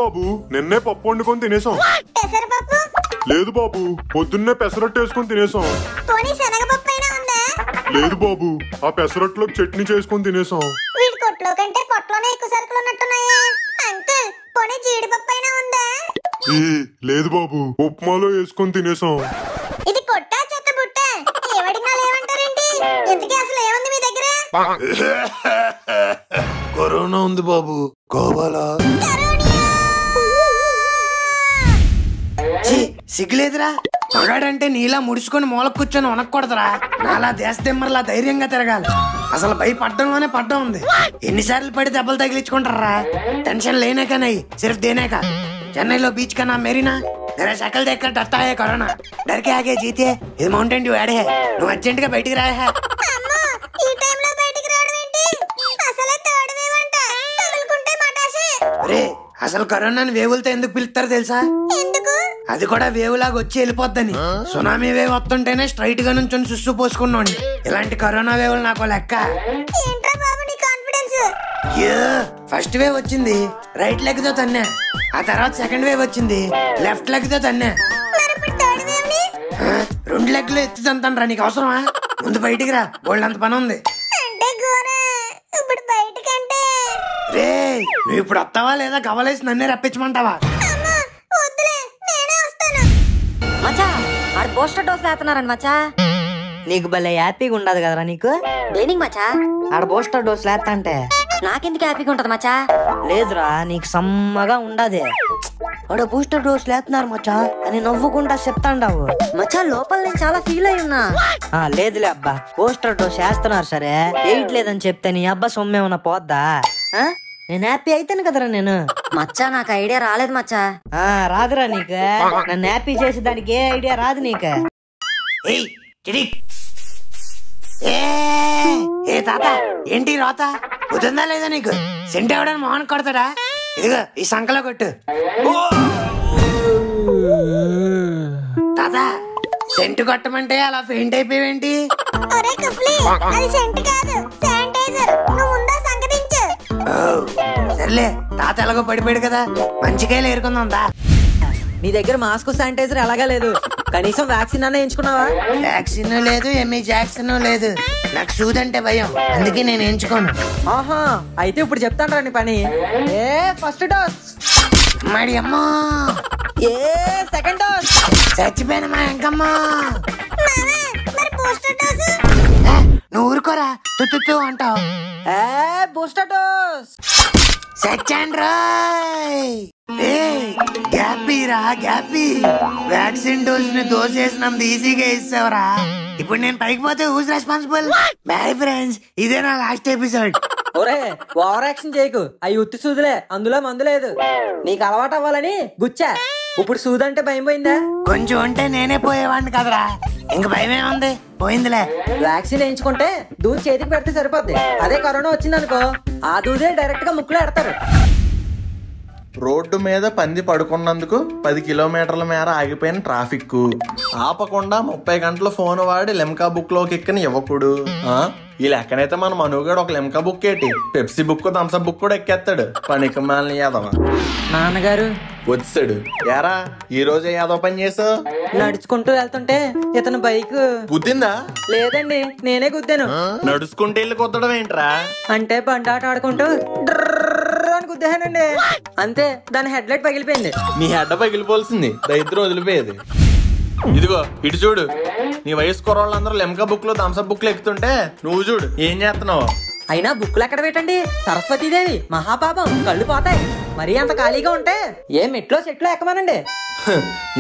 బాబు, నిన్నే పప్పు వండుకొని తినేసాం. లేదు బాబు, పొద్దున్నే పెసరట్టు వేసుకొని తినేసాం. లేదు బాబు, ఆ పెసరట్లో చట్నీ చేసుకొని తినేసాం. లేదు బాబు, ఉప్మాలో వేసుకొని తినేసాం. ఇది కొట్టా చెత్త బుట్ట? ఏమడిగినా లేవంటారేంటి? ఎందుకు అసలు ఏముంది మీ దగ్గర? కరోనా ఉంది బాబు, కావాలా? సిగ్గులేదురా? మగాడంటే నీలా ముడుచుకొని మూల కూర్చొని వనక్కూడదురా. నాలా దేశదిమ్మర్లా ధైర్యంగా తిరగాలి. అసలు భయపడ్డంలోనే పడ్డం ఉంది. ఎన్నిసార్లు పడి దెబ్బలు తగిలించుకుంటారా? టెన్షన్ లేనే కానీ సిర్ఫ్ దేనేకా. చెన్నైలో बीच का नाम मेरीना, मेरा शक्ल देखकर डरता है कोरोना, डर के आगे जीते ये माउंटेन ड्यू ऐड है. నువ్వు అర్జెంట్ గా బయటికి రా. ఈ టైంలో బయటికి రావడం ఏంటి? అసలే థర్డ్ వేవ్ అంట, తగులుకుంటే మటాషే. రే, అసలు కరోనాని వేవులతో ఎందుకు పిలుస్తారు తెలుసా? ఎందుకు? అది కూడా వేవ్ లాగా వచ్చి వెళ్ళిపోద్దని. సునామీ వేవ్ వస్తుంటేనే స్ట్రైట్ గా నుంచి సుస్సు పోసుకున్నాండి. ఇలాంటి కరోనా వేవులు నాకు లెక్క. ఏంట్రా బాబు నీ కాన్ఫిడెన్స్? ఫస్ట్ వేవ్ వచ్చింది, రైట్ లెగ్ తో తన్నా. ఆ తర్వాత సెకండ్ వేవ్ వచ్చింది, లెఫ్ట్ లెగ్ తో తన్నా. రెండు లెగ్లు ఎత్తి తంతాను రా. నీకు అవసరమా? ముందు బయటికి రా, బోల్డ్ అంత పని ఉంది. రే, నువ్వు ఇప్పుడు వస్తావా లేదా గవలేసి నన్నే రప్పించమంటావా? మచ్చా, ఆడు పోస్టర్ డోస్ వేస్తున్నారండి మచ్చా. నీకు భలే హ్యాపీగా ఉండదు కదరా నీకు? దేనికి మచ్చా? ఆడ బూస్టర్ డోస్ లేస్తంటే నాకెందుకు హ్యాపీగా ఉంటది మచ్చా? లేదురా, నీకు సమ్మగా ఉండదు. ఆడ బూస్టర్ డోస్ లేస్తున్నారు మచ్చా అని నవ్వుకుంటా చెప్తాండావు మచ్చా. లోపల నేను చాలా ఫీల్ అయి ఉన్నా. లేదులే అబ్బా, బూస్టర్ డోస్ వేస్తున్నారు సరే, వేయట్లేదని చెప్తే నీ అబ్బా సొమ్మేమన్నా పోద్దా? నేను హ్యాపీ అయితాను కదరా నేను. మచ్చా, నాకు ఐడియా రాలేదు మచ్చా. రాదురా నీకు. నన్ను హ్యాపీ చేసే దానికి ఏ ఐడియా రాదు నీకు. ఏ తాత, ఏంటి రోత? కుదుందా లేదా నీకు? సెంట్ ఎవడని మోహన్ కొడతాడా? ఇదిగో ఈ సంకలో కొట్టు. తాత, సెంటు కొట్టమంటే అలా ఫెయింట్ అయిపోయావేంటి? సర్లే, తాత ఎలాగో పడిపోయాడు కదా, మంచిగా ఏరుకుందాం దా. నీ దగ్గర మాస్క్ శానిటైజర్ ఎలాగా లేదు, కనీసం వ్యాక్సిన్ అన్న ఎంచుకున్నావా? వ్యాక్సిన్ లేదు, ఎంఈ జాక్సిన్ లేదు. నాకు సూదంటే భయం, అందుకే నేను ఎంచుకోను. ఆహా, అయితే ఇప్పుడు చెప్తాను రా నీ పని. ఫస్ట్ డోస్ మరి అమ్మా, సెకండ్ డోస్ చచ్చిపోయిన మా ఎంకమ్మా. నువ్వు ఊరుకోరా, తుత్తు అంటావు. బూస్టర్ డోస్ సచ్చాన్ రాయ్. గ్యాపీ వ్యాక్సిన్ డోస్ ని దోసేసినంత ఈజీగా ఇస్తావరా. ఇప్పుడు నేను పైకి పోతే హూస్ రెస్పాన్సిబుల్? బై ఫ్రెండ్స్, ఇదే నా లాస్ట్ ఎపిసోడ్. ఒరే, ఓవర్ యాక్షన్ చేయకు. అవి ఉత్తి సూదులే, అందులో మందు లేదు. నీకు అలవాటు అవ్వాలని గుచ్చా. ఇప్పుడు సూదంటే భయం పోయిందా? కొంచెం ఉంటే నేనే పోయేవాడిని కదరా. ఇంక భయమే ఉంది, పోయిందిలే. వ్యాక్సిన్ వేయించుకుంటే దూది చేతికి పెడితే సరిపోద్ది. అదే కరోనా వచ్చింది అనుకో, ఆ దూదే డైరెక్ట్ గా ముక్కులో ఎడతారు. రోడ్డు మీద పంది పడుకున్నందుకు 10 కిలోమీటర్ల మేర ఆగిపోయిన ట్రాఫిక్, ఆపకుండా 30 గంటలు ఫోన్ వాడి లెమ్కా బుక్ లోకి ఎక్కిన యువకుడు. ఈ లెక్కనైతే మన మనుగాడు ఒక లెమ్కా బుక్ ఏంటి, పెప్సీ బుక్, థమ్సప్ బుక్ కూడా ఎక్కేస్తాడు. పనికి మాలిన యాదవ నాన్నగారు వచ్చాడు. యారా, ఈ రోజే యాదవ పని చేసావు? నడుచుకుంటూ వెళ్తుంటే ఇతను బైక్ గుద్దిందా? లేదండి, నేనే గుద్దాను. నడుచుకుంటూ వెళ్ళి కుద్దడం ఏంట్రా? అంటే బండాట ఆడుకుంటూ గుద్దానండి, అంతే. దాని హెడ్ లైట్ పగిలిపోయింది. నీ హెడ్ పగిలిపోవాల్సింది, దరిద్రం వదిలిపోయేది. ఇదిగో ఇటు చూడు, నీ వయసు కుర్రోళ్ళందరూ లెమ్కా బుక్ లో థమ్సప్ బుక్ లో ఎక్కుతుంటే నువ్వు చూడు ఏం చేస్తున్నావు. అయినా బుక్లు ఎక్కడ పెట్టండి, సరస్వతీదేవి మహాపాపం, కళ్ళు పోతాయి. మరీ అంత ఖాళీగా ఉంటే ఏ మెట్లో చెట్లో ఎక్కమనండి.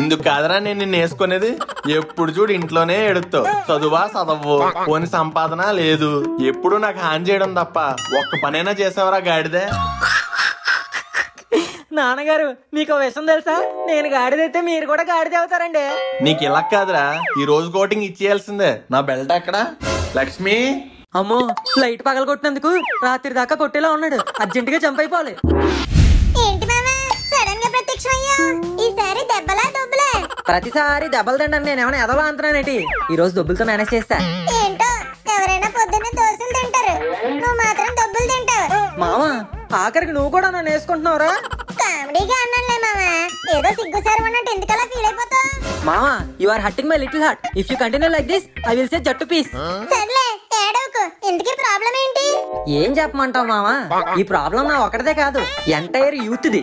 ఇందుకు కాదరా నేను నిన్ను వేసుకునేది. ఎప్పుడు చూడు ఇంట్లోనే ఎడుతావు, చదువా చదవు, పోని సంపాదన లేదు. ఎప్పుడు నాకు హాని చేయడం తప్ప ఒక్క పనైనా చేసావరా గాడిదే? నాన్నగారు, మీకు విషయం తెలుసా? నేను గాడిదైతే మీరు కూడా గాడిద అవుతారండి. నీకు ఇలా కాదురా, ఈ రోజు కోటింగ్ ఇచ్చేయాల్సిందే. నా బెల్ట్ ఎక్కడా? లక్ష్మి, అమ్మో, లైట్ పగల కొట్టినందుకు రాత్రి దాకా కొట్టేలా ఉన్నాడు. అర్జెంట్ గా జంప్ అయిపోవాలి. ప్రతిసారి దెబ్బలు దండని నేనేమైనా ఎదవలా అంటున్నానేటి? ఈ రోజు దొబ్బులతో మేనేజ్ చేస్తా. మామ, ఆఖరికి నువ్వు కూడా నన్ను వేసుకుంటున్నావురా? కామెడీగా అన్నానులే మామ. ఏదో సిగ్గుసారి ఉన్నట్టు ఎందుకలా ఫీల్ అయిపోతావు? మామా you are hurting my little heart. If you continue like this I will say జట్టు పీస్. సర్లే ఏడవకు. ఇంతకీ ప్రాబ్లం ఏంటి? ఏం చెప్పమంటావు మామా, ఈ ప్రాబ్లం నా ఒకటిదే కాదు, ఎంటైర్ యూత్ ది.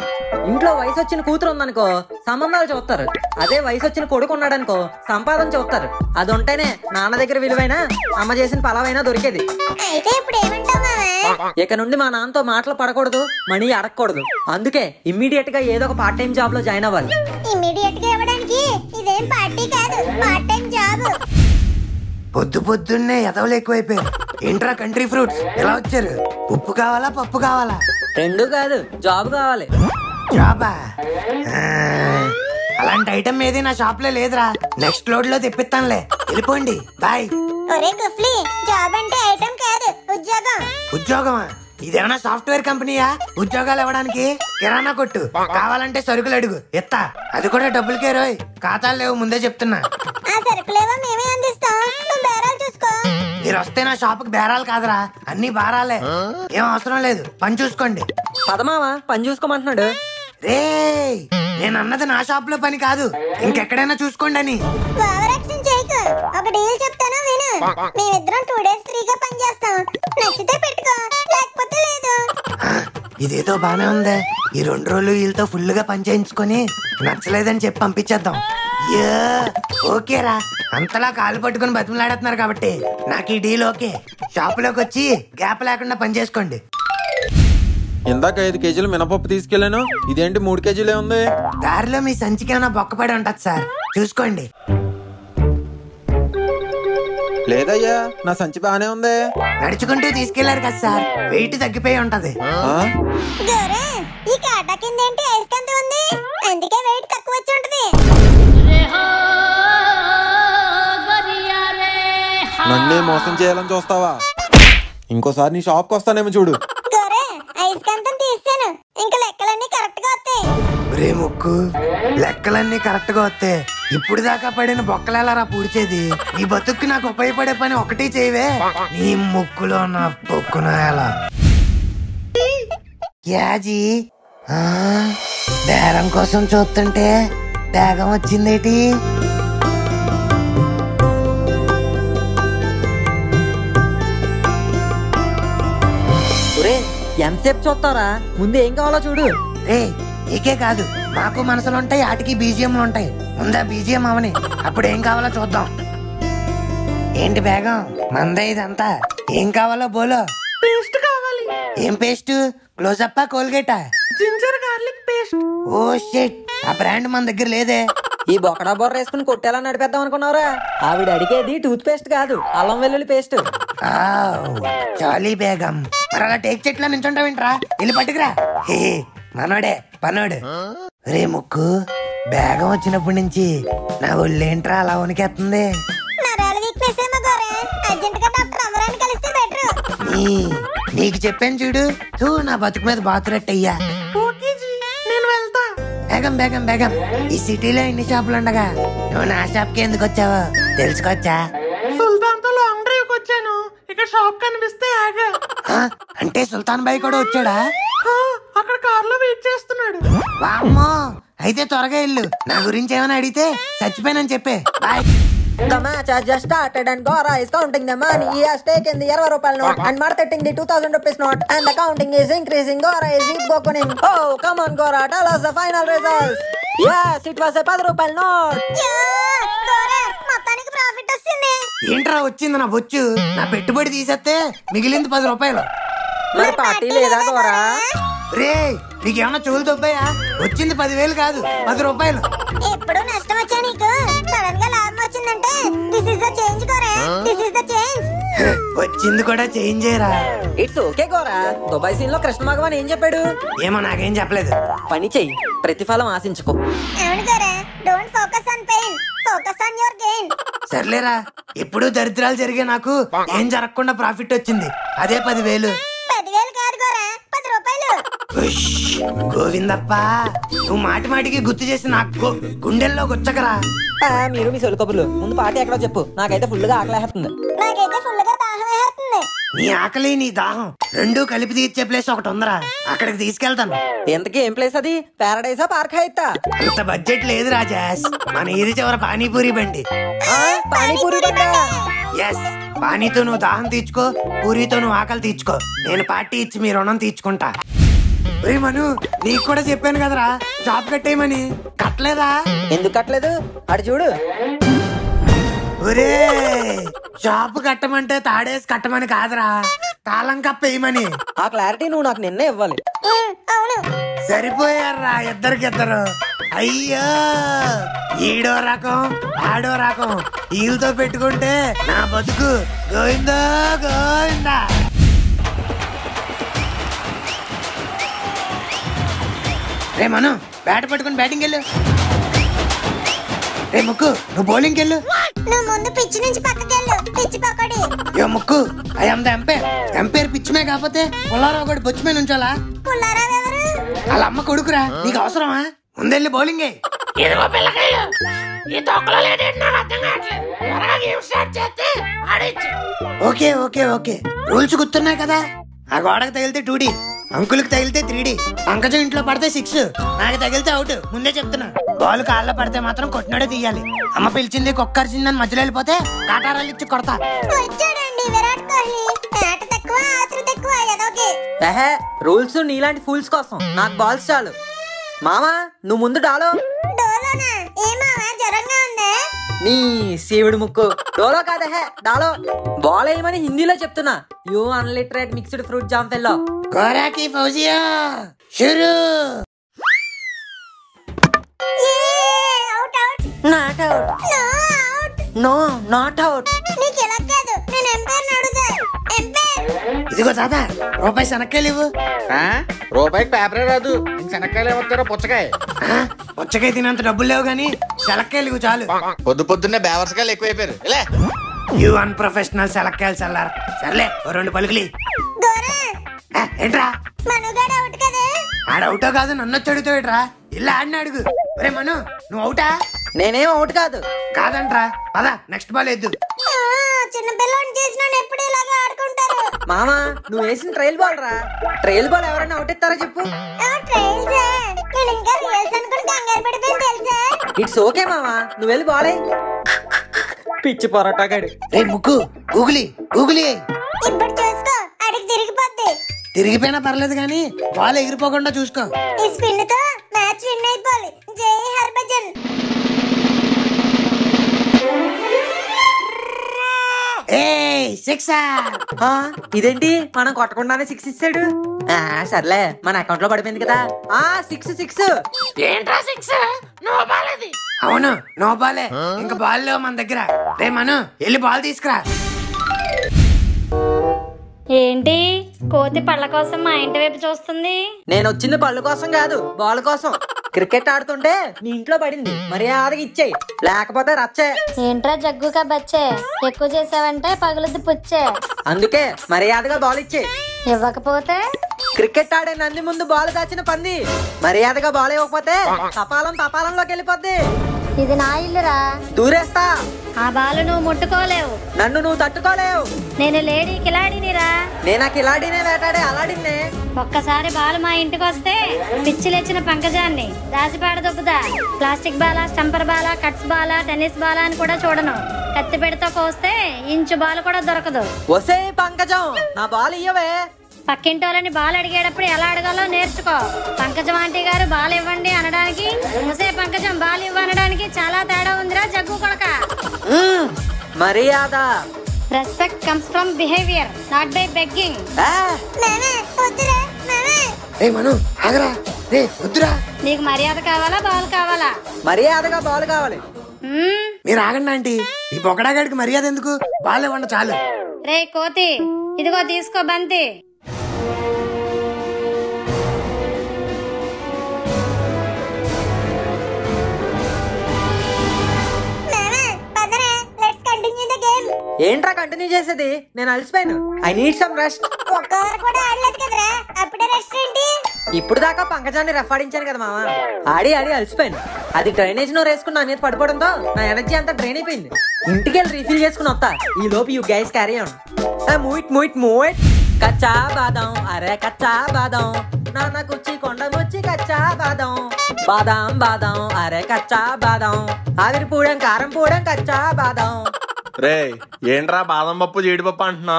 ఇంట్లో వయసు వచ్చిన కూతురు ఉందనుకో సంబంధాలు చూస్తారు, అదే వయసు వచ్చిన కొడుకు ఉన్నాడనుకో సంపాదన చూస్తారు. అది ఉంటేనే నాన్న దగ్గర విలువైనా అమ్మ చేసిన పలావైనా దొరికేది. అయితే ఇప్పుడు ఏమంటావు మామ? ఇక నుండి మా నాన్నతో మాటలు పడకూడదు, మనీ అడగకూడదు. అందుకే ఇమ్మీడియట్ గా ఏదో ఒక పార్ట్ టైం జాబ్ లో జాయిన్ అవ్వాలి. ఇమ్మీడియట్ గా ఇవ్వడానికి ఇదేం పార్టీ కాదు, పార్ట్ టైం జాబ్. పొద్దు పొద్దున్నే ఎదవలు ఎక్కువైపోయారు. ఏంట్రా కంట్రీ ఫ్రూట్స్ ఎలా వచ్చారు? ఉప్పు కావాలా పప్పు కావాలా? రెండూ కాదు, జాబ్ కావాలి. జాబా? ఆ, అలాంటి ఐటమ్ ఏది నా షాప్ లో లేదురా. నెక్స్ట్ లోడ్ లో తెప్పిస్తానులే. వెళ్ళిపోండి, బాయ్. ఒరే కుఫ్లీ, జాబ్ అంటే ఐటమ్ కాదు, ఉద్యోగం. ఉద్యోగమా? ఇదేమన్నా సాఫ్ట్వేర్ కంపెనీయా ఉద్యోగాలు ఇవ్వడానికి? కిరాణా కొట్టు, కావాలంటే సరుకులు అడుగు ఎత్తా. అది కూడా డబ్బులకే రోయ్, ఖాతాలు లేవు ముందే చెప్తున్నా. ఆ సరుకులేవో మేమే అందిస్తాం, నువ్వు బేరాలు చూసుకో. మీరు వస్తే నా షాప్ కి బేరాలు కాదురా, అన్ని బారాలే. ఏం అవసరం లేదు, పని చూసుకోండి. పదమావా పని చూసుకోమంటున్నాడు. రే, నేను అన్నది నా షాప్ లో పని కాదు, ఇంకెక్కడైనా చూసుకోండి అని. ఓవరాక్షన్ చేయకు. ఒక డీల్ చెప్తాను విను. మేమిద్దరం 2 days ఫ్రీగా పని చేస్తాం. నచ్చితే పెట్టుకో, లేకపోతే లేదు. ఆ, ఇదేదో బానే ఉందే. ఈ 2 రోజులు వీళ్ళతో ఫుల్ గా పని చేయించుకొని నచ్చలేదని చెప్పి పంపించేద్దాం. యా, ఓకేరా. అంతలా కాలు పట్టుకుని బతిమలాడుతున్నారు కాబట్టి నాకు ఈ డీల్ ఓకే. షాపులోకి వచ్చి గ్యాప్ లేకుండా పని చేసుకోండి. ఇందాక 5 కేజీలు మినపప్పు తీసుకెళ్లాను, ఇదేంటి 3 కేజీలే ఉంది? దారిలో మీ సంచికి ఏమైనా బొక్కపడి ఉంటది సార్, చూసుకోండి. లేదయ్యా, నా సంచి బానే ఉంది. నడుచుకుంటూ తీసుకెళ్లారు కదా సార్, వెయిట్ తగ్గిపోయి ఉంటది. గోరే, ఈ కాటా కింద ఏంటి అయస్కాంతం ఉంది, అందుకే వెయిట్ తక్కువ వచ్చి ఉంటది. నన్నే మోసం చేయాలని చూస్తావా? ఇంకోసారి నీ షాప్ కి వస్తానేమో చూడు. గోరే, అయస్కాంతం తీసాను, ఇంకా లెక్కలన్నీ కరెక్ట్ గా వస్తాయి. రే ముక్కు, లెక్కలన్నీ కరెక్ట్ గా వస్తే ఇప్పుడు దాకా పడిన బొక్కలేలారా పూడ్చేది? ఈ బతుక్కి నాకు ఉపయోగపడే పని ఒకటి చేయవే. నీ ముక్కులో నా పొక్కున ఎలా యాజీ? ఆ, బేరం కోసం చూస్తుంటే బేగం వచ్చిందేటి? ఎంతసేపు చూస్తారా, ముందు ఏం కావాలో చూడు. రే, నీకే కాదు మాకు మనసులు ఉంటాయి, ఆటికి బీజిఎంలు ఉంటాయి. ముందా బీజిఎం అవని, అప్పుడు ఏం కావాలో చూద్దాం. ఏంటి బేగం, మందే ఇదంతా? ఏం కావాలో బోలో. పేస్ట్ కావాలి. ఏం పేస్ట్? క్లోజప్పా కోల్గేటా? Ginger garlic paste. Oh shit, ఆ బ్రాండ్ మన దగ్గర లేదే. ఈ బొక్కడా బొర్ర వేసుకుని కొట్టేలా నడిపేద్దాం అనుకున్నారా? ఆవిడ అడిగేది టూత్ పేస్ట్ కాదు, అల్లం వెల్లుల్లి పేస్ట్. చాలీ బేగం, మరి అలా టేక్ చెట్లా నించుంటావేంట్రా? వెళ్ళి పట్టుకురా. హే, మనోడే పనోడు. రే ముక్కు, బేగం వచ్చినప్పటి నుంచి నా ఒళ్ళేంట్రా అలా వణికేస్తుంది? నరాల వీక్నెస్ ఏమో గోరే, అర్జెంట్ గా డాక్టర్ అమరాన్ని కలిస్తే బెటర్. నీకు చెప్పాను చూడు, తూ నా బతుకు మీద బాతురట్టయ్యా. నేను వెళ్తా. బేగం బేగం బేగం, ఈ సిటీలో ఇన్ని షాపులు ఉండగా నువ్వు నా షాప్ కి ఎందుకు వచ్చావో తెలుసుకోవచ్చా? సుల్తాన్ తో లాంగ్ డ్రైవ్ వచ్చాను, ఇక్కడ షాప్ కనిపిస్తే ఆగా. అంటే సుల్తాన్ బాయ్ కూడా వచ్చాడా? అక్కడ కార్ లో వెయిట్ చేస్తున్నాడు. వామ్మో, అయితే త్వరగా ఇల్లు. నా గురించి ఏమైనా అడిగితే చచ్చిపోయానని చెప్పే. Bye. The match has just started and Gora is counting the money he has taken the 20 rupee note and marketing the 2000 rupees note and the counting is increasing. Gora is deep gokuning. Oh, come on Gora, tell us the final results. Yes, it was a 10 rupee note. గోరే, మొత్తానికి profit వస్తుంది. ఏంట్రా వచ్చింది నా బొచ్చు? నా పెట్టుబడి తీసేస్తే మిగిలింది 10 రూపాయలు. మరి పార్టీ లేదా గోరా? రే, నీకేమన్నా చెవులు దొబ్బాయా? వచ్చింది 10,000 కాదు, 10 రూపాయలు. ఎప్పుడు నష్టం వచ్చా నీకు? సడన్ గా లాభం వచ్చిందంటే దిస్ ఇస్ ద చేంజ్ గోరే, దిస్ ఇస్ ద చేంజ్. వచ్చింది కూడా చేంజ్ చేయరా? ఇట్స్ ఓకే గోరా. దుబాయ్ సీన్ లో కృష్ణ భగవాన్ ఏం చెప్పాడు? ఏమో నాకేం చెప్పలేదు. పని చెయ్యి, ప్రతిఫలం ఆశించుకో. అవును గోరే, don't focus on pain, focus on your gain. సర్లేరా, ఎప్పుడు దరిద్రాలు జరిగే నాకు ఏం జరగకుండా ప్రాఫిట్ వచ్చింది, అదే 10,000. 10,000 కాదు గోరే, 10 రూపాయలు. ఉష్, గోవిందప్ప, నువ్వు మాటి మాటికి గుర్తు చేసి నాకు గుండెల్లో గుచ్చకరా. మీరు మీ సొలు కబుర్లు, ముందు పార్టీ ఎక్కడో చెప్పు, నాకైతే ఫుల్ గా ఆకలేస్తుంది. నాకైతే ఫుల్ గా దాహం వేస్తుంది. నీ ఆకలి నీ దాహం రెండూ కలిపి తీర్చే ప్లేస్ ఒకటి ఉందరా, అక్కడికి తీసుకెళ్తాను. ఇంతకీ ఏం ప్లేస్ అది? పారడైజా పార్క్ అయితే అంత బడ్జెట్ లేదు రాజాస్, మన ఇది చివర పానీపూరి బండి. పానీపూరి బండా? ఎస్, పానీతో నువ్వు దాహం తీర్చుకో, పూరితో నువ్వు ఆకలి తీర్చుకో. నేను పార్టీ ఇచ్చి మీ రుణం తీర్చుకుంటా. ఒరే మను, నీకు కూడా చెప్పాను కదరా షాప్ కట్టేయమని, కట్టలేదా? ఎందుకు కట్టలేదు? అటు చూడు. ఒరే, షాప్ కట్టమంటే తాడేసి కట్టమని కాదురా, తాళం కప్పేయమని. ఆ క్లారిటీ నువ్వు నాకు నిన్నే ఇవ్వాలి. అవును. సరిపోయారా ఇద్దరికిద్దరు. అయ్యో, ఈడో రకం ఆడో రకం, వీళ్ళతో పెట్టుకుంటే నా బతుకు గోవిందా గోవిందా. రే మను, బ్యాట్ పట్టుకుని బ్యాటింగ్ వెళ్ళు. రే ముక్కు, నువ్వు బౌలింగ్ వెళ్ళు. నువ్వు ముందు పిచ్చి నుంచి పక్కకెళ్ళు, పిచ్చి పక్కడి. యో ముక్కు, I am the umpire. Umpire పిచ్చిమే కాకపోతే పుల్లారావు కూడా బొచ్చిమే నుంచాలా? పుల్లారావు ఎవరు? వాళ్ళ అమ్మ కొడుకురా, నీకు అవసరమా? ముందెళ్ళి bowling. Okay okay okay, rules గుర్తున్నాయి కదా. ఆ గోడకు తగిలితే 2D, అంకుల్కి తగిలితే 3D, పంకజం ఇంట్లో పడితే 6, నాకు తగిలితే అవుట్. ముందే చెప్తున్నా, బాల్ కాళ్ళలో పడితే మాత్రం కొట్టినాడే తీయాలి. అమ్మ పిలిచింది కుక్కరిచిందని మధ్యలో వెళ్ళిపోతే కాటారాలు ఇచ్చి కొడతా. వచ్చాడండి విరాట్ కోహ్లీ. ఆట తక్కువ, ఆతృత ఎక్కువ, ఏదోకే. రూల్స్ నీలాంటి ఫూల్స్ కోసం, నాకు బాల్స్ చాలు. మామా, నువ్వు ముందు డాలో. డోలోనా? ఏమావా, జ్వరంగా ఉందా? నీ శివుడు ముక్కు. డోలో కాదే, డాలో. బాల్ వేయమని హిందీలో చెప్తున్నా. You unliterate mixed fruit jam fellow. కోరాకి ఫౌజియా షురు. Out out. Not out. No out. No not out. నీకు ఎలా కాదు, నేను ఎంపైర్ అడుగుతా. ఎంపైర్. ఇదిగో తాత, రూపాయి శనక్కాయలు ఇవ్వు. రూపాయికి పేపరే రాదు, శనక్కాయలు ఏమవుతారో పుచ్చకాయ. పుచ్చకాయ తినంత డబ్బులు లేవు గానీ శనక్కాయలు ఇవ్వు చాలు. పొద్దు పొద్దున్నే బేవర్సకాయలు ఎక్కువైపోయారు. ఇలా యూ అన్ప్రొఫెషనల్ శనక్కాయలు చల్లారు. సర్లే, ఓ 2 పలుకులి. గోరా, ఏంట్రా? మనుగాడు అవుట్ కదా? ఆడవుటో కాదు, నన్ను వచ్చి అడుగుతావుట్రా. ఇలా ఆడిని అడుగు. ఒరే మను, నువ్వు అవుటా? నేనేం అవుట్ కాదు. కాదంట్రా, పద నెక్స్ట్ బాల్ ఎద్దు. చిన్న పిల్లని చేసిన ఎప్పుడు ఇలాగా ఆడుకుంటారు. మామా, నువ్వు వేసిన ట్రైల్ బాల్ రా. ట్రైల్ బాల్ ఎవరైనా అవుట్ ఇస్తారా చెప్పు. ట్రైల్సా? నేను ఇంకా రియల్స్ అనుకుని కంగారు పడిపోయింది తెలుసా? ఇట్స్ ఓకే మామా, నువ్వు వెళ్ళి బాలే. పిచ్చి పొరాటా గడి. రే ముక్కు, గూగులి గూగులి. ఇప్పుడు చూసుకో, అడిగి తిరిగిపోద్ది. తిరిగిపోయినా పర్లేదు కానీ బాల్ ఎగిరిపోకుండా చూసుకో. ఈ స్పిన్ తో మ్యాచ్ విన్ అయిపోవాలి. జై హర్భజన్. ఇదేంటి మనం కొట్టకుండానే 6 ఇచ్చాడు? సర్లే, మన అకౌంట్ లో పడిపోయింది కదా. 6 ఏంట్రా 6? నో బాల్ అది. అవును, నో బాలే. ఇంకా బాల్ లేవు మన దగ్గర. రే మను, వెళ్ళి బాల్ తీసుకురా. ఏంటి కోతి పళ్ళ కోసం మా ఇంటి వైపు చూస్తుంది? నేను వచ్చింది పళ్ళు కోసం కాదు, బాల్ కోసం. క్రికెట్ ఆడుతుంటే మీ ఇంట్లో పడింది, మర్యాదగా ఇచ్చేయి, లేకపోతే రచ్చే. ఏంట్రా జగ్గుగా బచ్చే, ఎక్కువ చేసావంటే పగులుద్ది పుచ్చే. అందుకే మర్యాదగా బాల్ ఇచ్చేయి. ఇవ్వకపోతే క్రికెట్ ఆడే నంది ముందు బాల్ దాచిన పంది. మర్యాదగా బాల్ ఇవ్వకపోతే తపాలంలోకి వెళ్ళిపోద్ది. ఇది నా ఇల్లురా, దూరేస్తా. ఆ బాలు నువ్వు ముట్టుకోలేవు, నన్ను నువ్వు తట్టుకోలేవు. నేను లేడీ కిలాడినిరా. నేనా కిలాడినే వేటాడే అలాడినే. ఒక్కసారి బాలు మా ఇంటికి వస్తే పిచ్చిలేచిన పంకజాన్ని దాసిపాడ దొబ్బుదా. ప్లాస్టిక్ బాల, స్టంపర్ బాల, కట్స్ బాల, టెన్నిస్ బాల అని కూడా చూడను. కత్తి పెడితో కోస్తే ఇంచు బాలు కూడా దొరకదు. ఒసే పంకజం, నా బాల్ ఇయ్యవే. పక్కింటోళ్ళని బాల్ అడిగేటప్పుడు ఎలా అడగాలో నేర్చుకో. పంకజం ఆంటీ గారు బాల్ ఇవ్వండి అనడానికి, ముసే పంకజం బాల్ ఇవ్వనడానికి చాలా తేడా ఉందిరా జగ్గు కొడక. మర్యాద. Respect comes from behaviour, not by begging. రే మను, ఆగరా. రే వద్దురా. నీకు మర్యాద కావాలా, బాల్ కావాలా? మర్యాదగా బాల్ కావాలి. మీరు ఆగండి ఆంటీ, ఈ బొక్కడాగాడికి మర్యాద ఎందుకు? బాల్ ఇవ్వండి చాలు. రే కోతి, ఇదిగో తీసుకో బంతి. ఏంట్రా కంటిన్యూ చేసేది? నేను అలసిపోయాను. I need some rest. ఇప్పుడు దాకా పంకజాన్ని రెఫాడించాను కదా మామ. ఆడి అలసిపోయాను. అది డ్రైనేజ్ నో వేసుకుని నా మీద పడిపోవడంతో నా ఎనర్జీ అంతా డ్రైన్ అయిపోయింది. ఇంటికి వెళ్ళి రీఫిల్ చేసుకుని వస్తా. ఈ లోపు యూ గైస్ క్యారీ ఆన్. మూయిట్ మూయిట్ మూయిట్ కచ్చా బాదం అరే కచ్చా బాదం నాన్న కుచ్చి కొండ ముచ్చి కచ్చా బాదం బాదం బాదం అరే కచ్చా బాదం ఆవిరి పూడం కారం పూడం కచ్చా బాదం. రే ఏంట్రా బాదం పప్పు జీడిపప్పు అంటున్నా?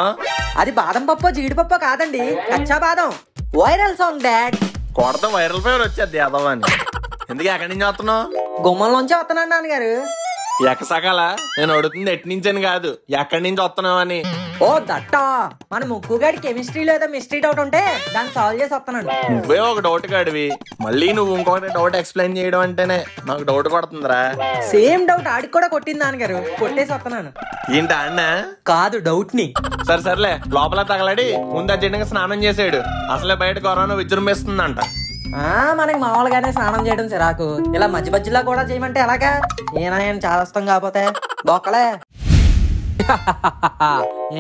అది బాదం పప్పు జీడిపప్పు కాదండి, Kacha Badam. Viral song dad. కొడత వైరల్ ఫీవర్ వచ్చేది యాదవాని. ఎందుకు ఎక్కడి నుంచి వస్తున్నావు? గుమ్మంలోంచి వస్తున్నాను నాన్నగారు. ఎక్కసకాల నేను అడుగుతుంది ఎట్టి నుంచని కాదు, ఎక్కడి నుంచి వస్తున్నావు అని. ఓ దట్టా, మన ముక్కుగాడి కెమిస్ట్రీలో ఏదో మిస్టరీ డౌట్ ఉంటే దాన్ని సాల్వ్ చేసి వస్తున్నాను. నువ్వే ఒక డౌట్ గాడివి, మళ్ళీ నువ్వు ఇంకొకటి డౌట్ ఎక్స్ప్లెయిన్ చేయడం అంటేనే నాకు డౌట్ కొడుతుందిరా. సేమ్ డౌట్ ఆడికి కూడా కొట్టింది నాన్నగారు, కొట్టేసి వస్తున్నాను. ఏంటి అన్న? కాదు డౌట్ ని. సర్లే లోపల తగలడి ముందు అర్జెంట్గా స్నానం చేసాడు, అసలే బయట కరోనా విజృంభిస్తుందంట. మనకి మామూలుగానే స్నానం చేయడం సిరాకు, ఇలా మధ్య మధ్యలో కూడా చేయమంటే ఎలాగా? నేను చాదస్తం కాకపోతే బొక్కలే.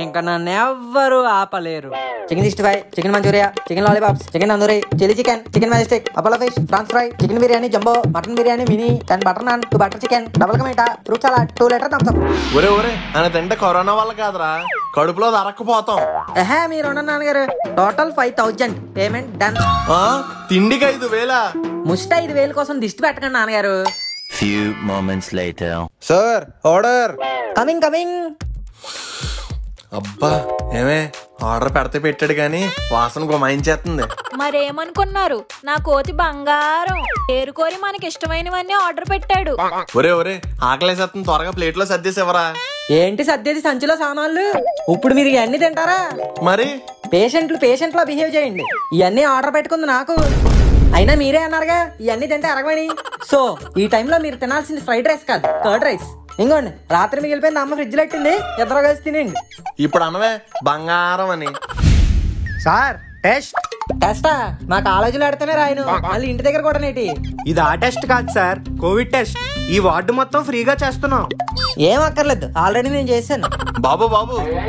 ఇంకా నన్ను ఎవ్వరు ఆపలేరు. Chicken 65, chicken Manchuria, chicken lollipops, chicken tandoori, chilli chicken, chicken majestic, Apollo fish, prawns fry, chicken biryani jumbo, mutton biryani mini, 10 butter naan, 2 butter chicken, double కమీటా, fruit salad, 2 litre Thums Up. ఒరే అని తింటే కరోనా వల్ల కాదురా, కడుపులో దరక్కపోతాం. మీరు నాన్నగారు టోటల్ 5000 పేమెంట్ డన్. తిండికి 5000? ముష్టి 5000 కోసం దిష్టి పెట్టకండి నాన్నగారు. Few moments later. Sir order coming. అబ్బా ఏమే ఆర్డర్ పెడితే పెట్టాడు గాని వాసన గుమాయించేస్తుంది. మరేమనుకున్నారు, నా కోతి బంగారం ఏరుకోరి మనకి ఇష్టమైనవన్నీ ఆర్డర్ పెట్టాడు. ఒరే ఆకలేసేస్తుంది, త్వరగా ప్లేట్ లో సర్దేసేవరా. ఏంటి సర్దేది సంచిలో సామాన్లు? ఇప్పుడు మీరు ఇవన్నీ తింటారా? మరి పేషెంట్ లో బిహేవ్ చేయండి. ఇవన్నీ ఆర్డర్ పెట్టుకుంది నాకు, అయినా మీరే అన్నారుగా ఇవన్నీ తింటే అరగమని. సో ఈ టైంలో మీరు తినాల్సింది ఫ్రైడ్ రైస్ కాదు, కర్డ్ రైస్. ఇంకోండి రాత్రి మిగిలిపోయింది, అమ్మ ఫ్రిడ్జ్ లో పెట్టింది, ఇద్దరు కలిసి తినండి. ఇప్పుడు అనవే బంగారం అని. సార్ టెస్టా? మా కాలేజీలో ఆడితేనే రాయను, మళ్ళీ ఇంటి దగ్గర కూడా నేటి. ఇది ఆ టెస్ట్ కాదు సార్, కోవిడ్ టెస్ట్. ఈ వార్డు మొత్తం ఫ్రీగా చేస్తున్నాం. ఏం అక్కర్లేదు, ఆల్రెడీ నేను చేశాను. బాబు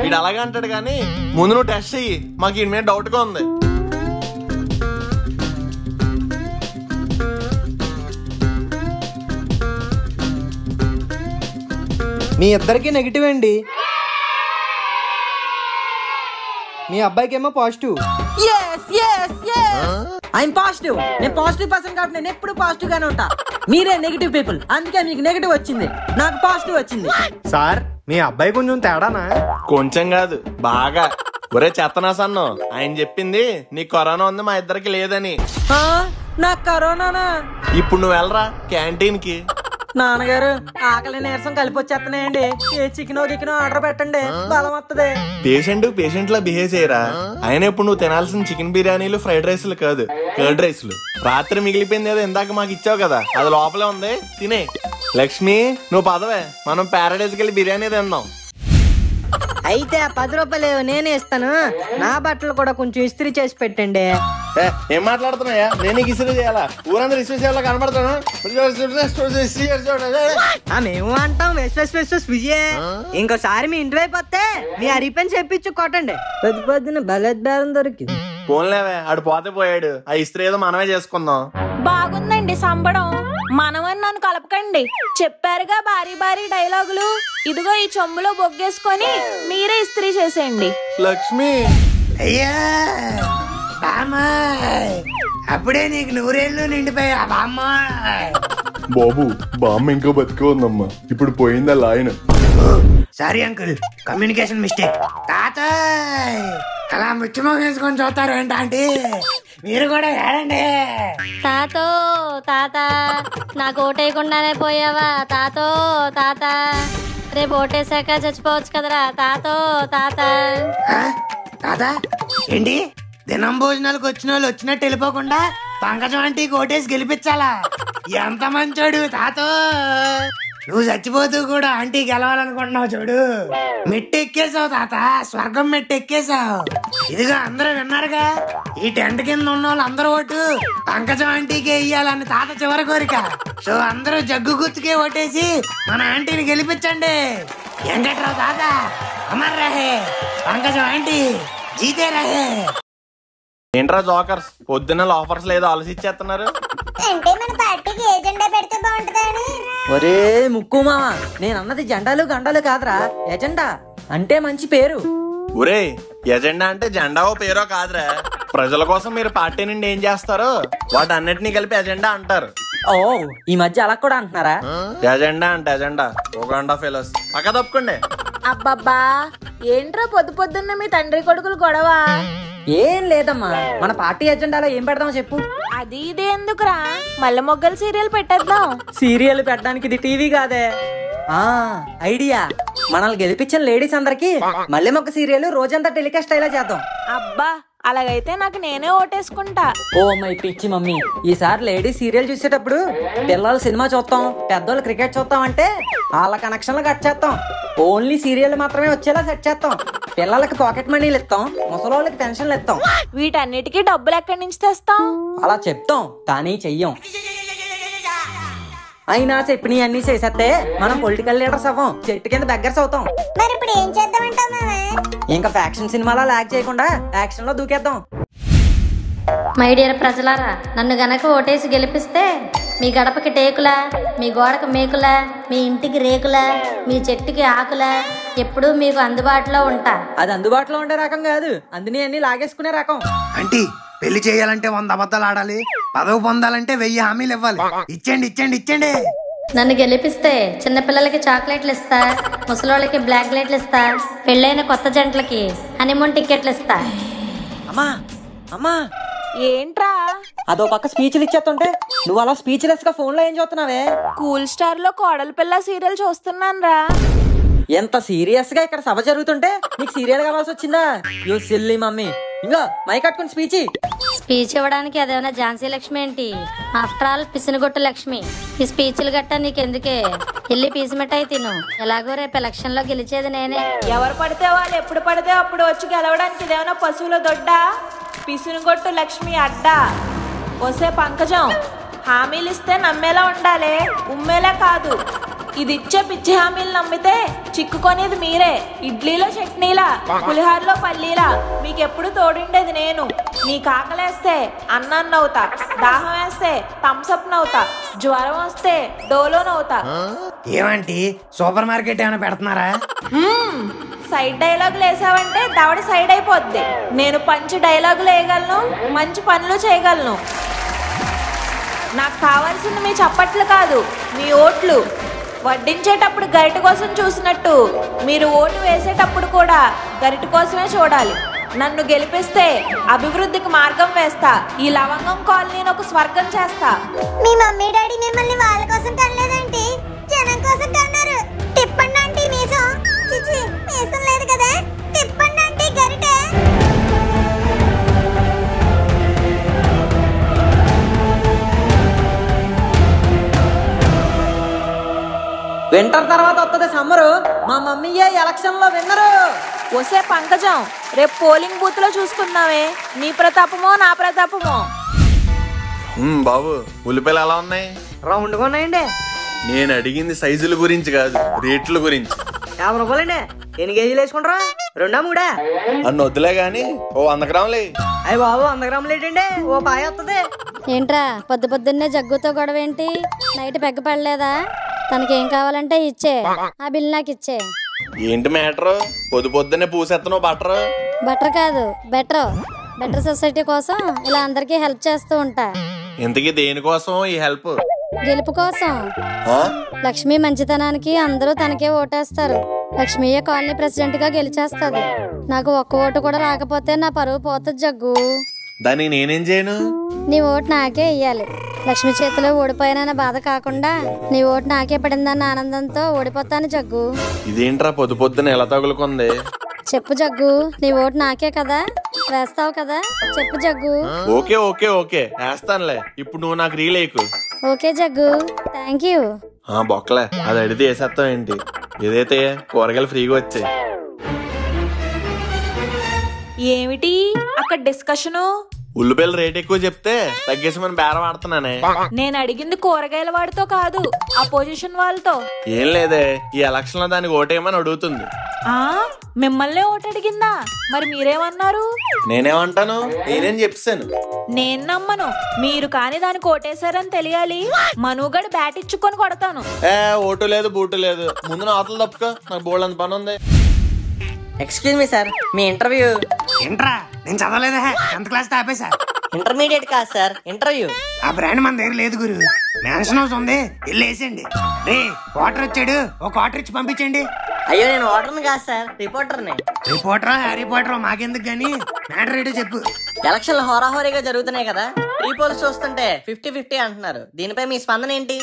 వీడు అలాగే అంటాడు కానీ ముందు నువ్వు టెస్ట్ చెయ్యి, మాకు ఈ మీద డౌట్ గా ఉంది. మీ ఇద్దరికి నెగిటివ్ అండి, మీ అబ్బాయికి ఏమో పాజిటివ్. I'm positive. నేను పాజిటివ్ పర్సన్ కాబట్టి నేను ఎప్పుడు పాజిటివ్ గానే ఉంటా. మీరే నెగిటివ్ పీపుల్, అందుకే మీకు నెగిటివ్ వచ్చింది, నాకు పాజిటివ్ వచ్చింది. సార్ మీ అబ్బాయి కొంచెం తేడానా? కొంచెం కాదు బాగా. ఒరే చెత్తనాసన్ను, ఆయన చెప్పింది నీకు కరోనా ఉంది, మా ఇద్దరికి లేదని. నాకు కరోనానా? ఇప్పుడు నువ్వు వెళ్ళరా క్యాంటీన్ కి. నాన్నగారు ఆకలి నీరసం కలిపి వచ్చేస్తున్నాయండి, ఏ చికెన్ ఆర్డర్ పెట్టండి, బలం వస్తుంది. పేషెంట్ లా బిహేవ్ చేయరా. అయినా ఇప్పుడు నువ్వు తినాల్సిన చికెన్ బిర్యానీలు ఫ్రైడ్ రైస్లు కాదు, కర్డ్ రైస్లు. రాత్రి మిగిలిపోయింది ఏదో ఇందాక మాకు ఇచ్చావు కదా, అది లోపలే ఉంది, తినే. లక్ష్మి నువ్వు పదవే, మనం ప్యారడైజ్కి వెళ్ళి బిర్యానీ తిందాం. అయితే 10 రూపాయలు నేనే ఇస్తాను, నా బట్టలు కూడా కొంచెం ఇస్త్రీ చేసి పెట్టండి. ఏం మాట్లాడుతున్నాయా? నేను ఇస్త్రీ చేయాలా? ఊరందరూ ఇస్త్రీ చేయాలా కనబడతాను. మేము అంటాం విజయ్. ఇంకోసారి మీ ఇంటి వైపు వస్తే మీ అరిపని చెప్పించు కొట్టండి. పొద్దున బలెత్ బేరం దొరికింది. పోన్లేవే ఆడు పోతే పోయాడు, ఆ ఇస్త్రీ ఏదో మనమే చేసుకుందాం. బాగుందండి సంబడం, మనమని నన్ను కలపకండి. చెప్పారుగా భారీ డైలాగులు. ఇదిగో ఈ చెంబులో బొగ్గేసుకొని మీరే ఇస్త్రీ చేసేయండి. లక్ష్మి అయ్యా బామ్మాయ్, అప్పుడే నీకు 100 ఏళ్ళు నిండిపోయా బామ్మాయ్. బాబు బామ్మ ఇంకా బతికే ఉందమ్మా, ఇప్పుడు పోయిందా లాయన. Sorry uncle, communication mistake. తాతయ్ అలా ముచ్చిమో వేసుకొని చూస్తారు ఏంటంటే, మీరు కూడా ఏడండి. తాత నాకు ఓటేయకుండానే పోయావా తాత? రేపు ఓటేసాక చచ్చిపోవచ్చు కదరా తాత. ఏంటి దినం భోజనాలకు వచ్చిన వాళ్ళు వచ్చినట్టు వెళ్ళిపోకుండా పంకజం ఆంటీకి ఓటేసి గెలిపించాలా? ఎంత మంచోడు తాతో. నువ్వు చచ్చిపోతూ కూడా ఆంటీ గెలవాలనుకుంటున్నావు చూడు. మెట్టెక్కేసావు తాత, స్వర్గం మెట్టెక్కేసావు. ఇదిగో అందరూ విన్నారుగా, ఈ టెంట్ కింద ఉన్న వాళ్ళు అందరూ ఓటు పంకజం ఆంటీకే ఇయ్యాలని తాత చివరి కోరిక. సో అందరూ జగ్గు గుర్తుకే ఓటేసి మన ఆంటీని గెలిపించండి. వెంకట్రావు తాత అమర్ రహే, పంకజం ఆంటీ జీతే రహే. ఏంట్రా జోకర్స్ పొద్దున్న ఆఫర్స్ లేదో ఆలోచించేస్తున్నారు? అంటే మన పార్టీకి ఏ జెండా పెడితే బాగుంటుందని. ఒరే ముక్కు మామ, నేను అన్నది జెండాలు గండాలు కాదురా, ఎజెండా అంటే మంచి పేరు. ఒరే ఎజెండా అంటే జెండావో పేరో కాదురా. ప్రజల కోసం మీరు పార్టీ నుండి ఏం చేస్తారో వాటన్నిటినీ కలిపి ఎజెండా అంటారు. ఓ ఈ మధ్య అలా కూడా అంటున్నారా? ఎజెండా అంటే ఎజెండా ఓగాండా ఫెలోస్ పక్క తప్పుకోండి. అబ్బబ్బా ఏంట్రా పొద్దున్న మీ తండ్రి కొడుకులు గొడవ? ఏం లేదమ్మా, మన పార్టీ ఎజెండాలో ఏం పెడదాం చెప్పు. అది ఇది ఎందుకురా, మల్లె మొగ్గల సీరియల్ పెట్టేద్దాం. సీరియల్ పెట్టడానికి ఇది టీవీ కాదే. ఐడియా, మనల్ని గెలిపించిన లేడీస్ అందరికి మళ్ళీ ఒక సీరియల్ రోజంతా టెలికాస్ట్ అయ్యేలా చేద్దాం. అబ్బా అలాగైతే నాకు నేనే ఓటేసుకుంటా. ఓ మై పిచ్చి మమ్మీ, ఈసారి లేడీస్ సీరియల్ చూసేటప్పుడు పిల్లలు సినిమా చూస్తాం, పెద్దోళ్ళు క్రికెట్ చూస్తాం అంటే వాళ్ళ కనెక్షన్లు కట్ చేస్తాం. ఓన్లీ సీరియల్ మాత్రమే వచ్చేలా సెట్ చేస్తాం. పిల్లలకి పాకెట్ మనీలు ఇస్తాం, ముసలోళ్ళకి పెన్షన్లు ఇస్తాం. వీటన్నిటికీ డబ్బులు ఎక్కడి నుంచి తెస్తాం? అలా చెప్తాం కానీ చెయ్యం. అయినా చెప్పిన అన్ని చేసేస్తే మనం పొలిటికల్ లీడర్స్ అవ్వం, చెట్టు కింద బెగ్గర్స్ అవుతాం. మరి ఇప్పుడు ఏం చేద్దామంటావు మామ? ఇంకా ఫ్యాక్షన్ సినిమాలో లాగ్ చేయకుండా యాక్షన్ లో దూకేద్దాం. మై డియర్ ప్రజలారా, నన్ను గనక ఓటేసి గెలిపిస్తే మీ గడపకి టేకులా, మీ గోడకు మేకులా, మీ ఇంటికి రేకులా, మీ చెట్టుకి ఆకులా ఎప్పుడూ మీకు అందుబాటులో ఉంటా. అది అందుబాటులో ఉండే రకం కాదు, అందుని అన్ని లాగేసుకునే రకం. అంటే పెళ్లి చేయాలంటే 100 అబద్ధాలు ఆడాలి, పదవి పొందాలంటే 1000 హామీలు ఇవ్వాలి. ఇచ్చేయండి ఇచ్చేయండి ఇచ్చేయండి. నన్ను గెలిపిస్తే చిన్నపిల్లలకి చాక్లెట్లు ఇస్తా, ముసలోళ్ళకి బ్లాక్లెట్లు ఇస్తా, పెళ్ళైన కొత్త జంటలకి హనీమూన్ టికెట్లు ఇస్తా. అమ్మా అమ్మా ఏంట్రా అదో పక్క స్పీచ్లు ఇచ్చేస్తుంటే నువ్వు అలా స్పీచ్లెస్ గా ఫోన్ లో ఏం చూస్తున్నావే? కూల్ స్టార్ లో కోడల పిల్ల సీరియల్ చూస్తున్నాను రా. ఎంత సీరియస్ గా ఇక్కడ సభ జరుగుతుంటే నీకు సీరియల్ కావాల్సి వచ్చిందా? You silly mummy. ఇంకా మై కట్టుకుని స్పీచ్ ఇవ్వడానికి అదేమన్నా ఝాన్సీ లక్ష్మి ఏంటి? ఆఫ్టర్ ఆల్ పిసినగొట్టు లక్ష్మి. ఈ స్పీచ్లు గట్టా నీకెందుకే, వెళ్ళి పీసు మిఠాయి తిను. ఎలాగో రేపు ఎలక్షన్ లో గెలిచేది నేనే. ఎవరు పడితే వాళ్ళు ఎప్పుడు పడితే అప్పుడు వచ్చి గెలవడానికి ఇదేమన్నా పశువుల దొడ్డా? పిసినగొట్టు లక్ష్మి అడ్డా. వసే పంకజం, హామీలు ఇస్తే నమ్మేలా ఉండాలి, ఉమ్మేలా కాదు. ఇది ఇచ్చే పిచ్చి హామీలు నమ్మితే చిక్కుకొనేది మీరే. ఇడ్లీలో చట్నీలా, పులిహారలో పల్లీలా మీకెప్పుడు తోడుండేది నేను. మీకు ఆకలేస్తే అన్నాన్ని నవ్వుతా, దాహం వేస్తే థమ్సప్ నవ్వుతా, జ్వరం వస్తే డోలో నవ్వుతా. ఏమంటి సూపర్ మార్కెట్ ఏమైనా పెడుతున్నారా? సైడ్ డైలాగులు వేసావంటే దవడి సైడ్ అయిపోద్ది. నేను పంచి డైలాగులు వేయగలను, మంచి పనులు చేయగలను. నాకు కావాల్సింది మీ చప్పట్లు కాదు, మీ ఓట్లు. వడ్డించేటప్పుడు గరిట కోసం చూసినట్టు మీరు ఓటు వేసేటప్పుడు కూడా గరిట కోసమే చూడాలి. నన్ను గెలిపిస్తే అభివృద్ధికి మార్గం వేస్తా. ఈ లవంగం కాలనీని ఒక స్వర్గం చేస్తా. మీ మమ్మీ డాడీ మిమ్మల్ని వాళ్ళ కోసం కనలేదంటే జనం కోసం కన్నారు. తిప్పండి అంటే మీసం, చిచి మీసం లేదు కదా, తిప్పండి అంటే గరిట. వింటర్ తర్వాత వస్తుంది సమ్మరు. మా మమ్మీయే ఎలక్షన్ లో విన్నరు. వసే పంకజం, రేపు పోలింగ్ బూత్ లో చూసుకుందామే, నీ ప్రతాపమో నా ప్రతాపమో. బాబు ఉల్లిపాయలు ఎలా ఉన్నాయి? రౌండ్ గా ఉన్నాయండి. నేను అడిగింది సైజుల గురించి కాదు, రేట్ల గురించి. 50 రూపాయలండి. ఎన్ని కేజీలు వేసుకుంటారా? 2 3 అన్న వద్దులే గాని ఓ 100 గ్రాములే. అయ్యి బాబు 100 గ్రాములు ఏంటండి, ఓ పాయ వస్తుంది. ఏంట్రా పొద్దున్నే జగ్గుతో గొడవ ఏంటి? నైట్ పెగ్గ పడలేదా? తనకేం కావాలంటే ఇచ్చే, ఆ బిల్ నాకు ఇచ్చే. ఏంటి మ్యాటర్? పొద్దున్నే పూసేస్తున్నావు బట్టరు? బెటర్ కాదు బెటర్ సొసైటీ కోసం ఇలా అందరికీ హెల్ప్ చేస్తూ ఉంటా. ఇంతకీ దేనికోసం ఈ హెల్ప్? గెలుపు కోసం. లక్ష్మి మంచితనానికి అందరూ తనకే ఓటేస్తారు. లక్ష్మీయే కాలనీ ప్రెసిడెంట్ గా గెలిచేస్తుంది. నాకు ఒక్క ఓటు కూడా రాకపోతే నా పరువు పోతుంది జగ్గు. దానికి నేనేం చేయను? నీ ఓటు నాకే ఇయ్యాలి. లక్ష్మి చేతిలో ఓడిపోయిన బాధ కాకుండా నీ ఓటు నాకే పడిందన్న ఆనందంతో ఓడిపోతాను జగ్గు. ఇదేంట్రా పొద్దున్న ఎలా తగులుకుంది? చెప్పు జగ్గు, నీ ఓటు నాకే కదా, వేస్తావు కదా? చెప్పు జగ్గు. ఓకే ఓకే ఓకే వేస్తానులే. ఇప్పుడు నువ్వు నాకు రీలేకు. Okay Jaggu, thank you. బొక్కలే, అది అడిగితే వేసేస్తావు ఏంటి? ఏదైతే కూరగాయలు ఫ్రీగా వచ్చాయి. ఏమిటి అక్కడ డిస్కషను? ఉల్లిపాయలు రేట్ ఎక్కువ చెప్తే తగ్గేసి మనం బేరం ఆడుతున్నానే. నేను అడిగింది కూరగాయల వాడితో కాదు, అపోజిషన్ వాళ్ళతో. ఏం లేదే, ఈ ఎలక్షన్ లో దానికి ఓటేయమని అడుగుతుంది. మిమ్మల్ని ఓటు అడిగిందా? మరి మీరేమన్నారు? నేనేమంటాను, నేనేం చెప్పాను. నేను నమ్మను. మీరు కాని దానికి ఓటేశారని తెలియాలి. మనుగడ బ్యాట్ ఇచ్చుకొని కొడతాను. ఓటు లేదు బూటు లేదు, ముందు నా ఆటలు తప్పుకో, నాకు బోల్డ్ అంత పని ఉంది. ఎక్స్క్యూజ్ మీ సార్, మీ ఇంటర్వ్యూ. ఏంట్రా నేను చదవలేదా? 10th క్లాస్ ఆపేసా. ఇంటర్మీడియట్ కాదు సార్, ఇంటర్వ్యూ. ఆ బ్రాండ్ మన దగ్గర లేదు గురు. మ్యాన్షన్ హౌస్ ఉంది, వెళ్ళి వేసేయండి. రే వాటర్ వచ్చాడు, ఒక వాటర్ ఇచ్చి పంపించండి. అయ్యో నేను వాటర్ని కాదు సార్, రిపోర్టర్ని. రిపోర్టరా హ్యారీ పోటరా మాకెందుకు గానీ మ్యాటర్ ఏంటో చెప్పు. ఎలక్షన్లు హోరాహోరీగా జరుగుతున్నాయి కదా, ప్రీ పోల్స్ చూస్తుంటే 50-50 అంటున్నారు. దీనిపై మీ స్పందన ఏంటి?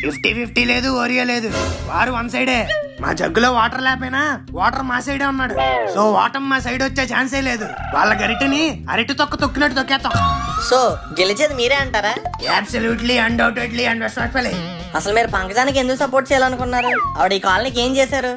50-50 లేదు, ఓరియా లేదు, వారు వన్ సైడే. మా జగ్గులో వాటర్ లేకపోయినా వాటర్ మా సైడే ఉన్నాడు. సో వాటర్ మా సైడ్ వచ్చే ఛాన్సే లేదు. వాళ్ళ గరిటని అరటి తొక్క తొక్కినట్టు తొక్కేస్తాం. సో గెలిచేది మీరే అంటారా? Absolutely, undoubtedly and respectfully. అసలు మీరు పంకజానికి ఎందుకు సపోర్ట్ చేయాలనుకున్నారు? ఆవిడ ఈ కాలనీకి ఏం చేశారు?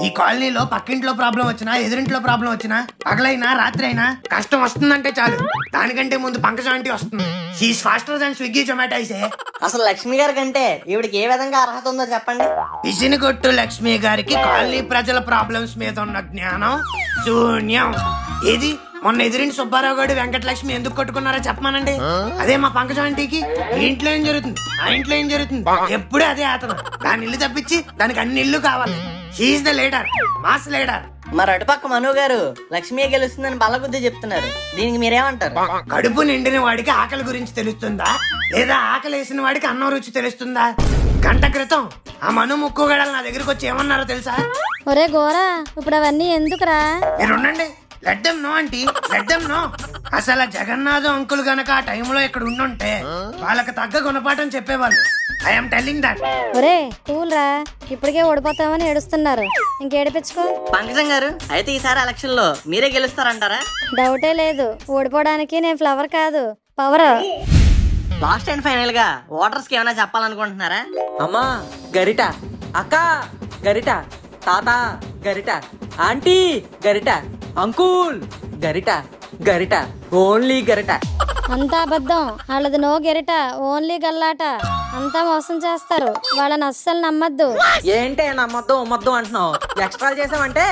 ఈ కాలనీలో పక్కింట్లో ప్రాబ్లం వచ్చినా, ఎదురింట్లో ప్రాబ్లం వచ్చినా, పగలైనా రాత్రి అయినా కష్టం వస్తుందంటే చాలు దానికంటే ముందు పంకజ ఆంటీ వస్తుంది. She's faster than Swiggy Zomato అయితే. అసలు లక్ష్మి గారి కంటే ఈవిడికి ఏ విధంగా అర్హత ఉందో చెప్పండి. పిసినిగొట్టు లక్ష్మి గారికి కాలనీ ప్రజల ప్రాబ్లమ్స్ మీద ఉన్న జ్ఞానం శూన్యం. ఏది మొన్న ఎదురింటి సుబ్బారావు గారు వెంకటలక్ష్మి ఎందుకు కొట్టుకున్నారో చెప్పమానండి. అదే మా పంకజ ఆంటీకి ఈ ఇంట్లో ఏం జరుగుతుంది, ఆ ఇంట్లో ఏం జరుగుతుంది, ఎప్పుడూ అదే ఆతను. దాని ఇల్లు తప్పించి దానికి అన్ని ఇల్లు కావాలి. She's the leader, mass leader. మరి అటుపక్క మను గారు లక్ష్మి గెలుస్తుందని బలబుద్ధి చెప్తున్నారు. దీనికి మీరేమంటారు? కడుపు నిండిన వాడికి ఆకలి గురించి తెలుస్తుందా, లేదా ఆకలి వేసిన వాడికి అన్నం రుచి తెలుస్తుందా? గంట క్రితం ఆ మను ముక్కు గడలు నా దగ్గరకు వచ్చి ఏమన్నారో తెలుసా? ఒరే గోరా, ఇప్పుడు అవన్నీ ఎందుకురా? మీరు ఉండండి. Let them know aunty, let them know. అసలు జగన్నాథ్ అంకుల్ గనక ఆ టైంలో ఇక్కడ ఉండుంటే వాళ్ళకి తగ్గ గుణపాఠం చెప్పేవాళ్ళు. I'm telling that. ఒరే కూల్ రా, ఇప్పటికే ఓడిపోతామని ఏడుస్తున్నారు, ఇంకేడిపించుకో. పంకజం గారు, అయితే ఈసారి ఎలక్షన్ లో మీరే గెలుస్తారంటారా? డౌటే లేదు, ఓడిపోవడానికి నేను ఫ్లవర్ కాదు, పవర్. లాస్ట్ అండ్ ఫైనల్ గా ఓటర్స్ కి ఏమైనా చెప్పాలనుకుంటున్నారా? అమ్మా గరిట, అక్క గరిట, తాత గరిట, ఆంటీ గరిట, అంకుల్ గరిట, గరిట, ఓన్లీ గరిట. అంతా అబద్ధం, వాళ్ళది నో గెరిట, ఓన్లీ గల్లాట. అంతా మోసం చేస్తారు, వాళ్ళని అస్సలు నమ్మద్దు. ఏంటే నమ్మద్దు ఉమ్మద్దు అంటున్నావు? ఎక్స్ట్రా చేసావంటే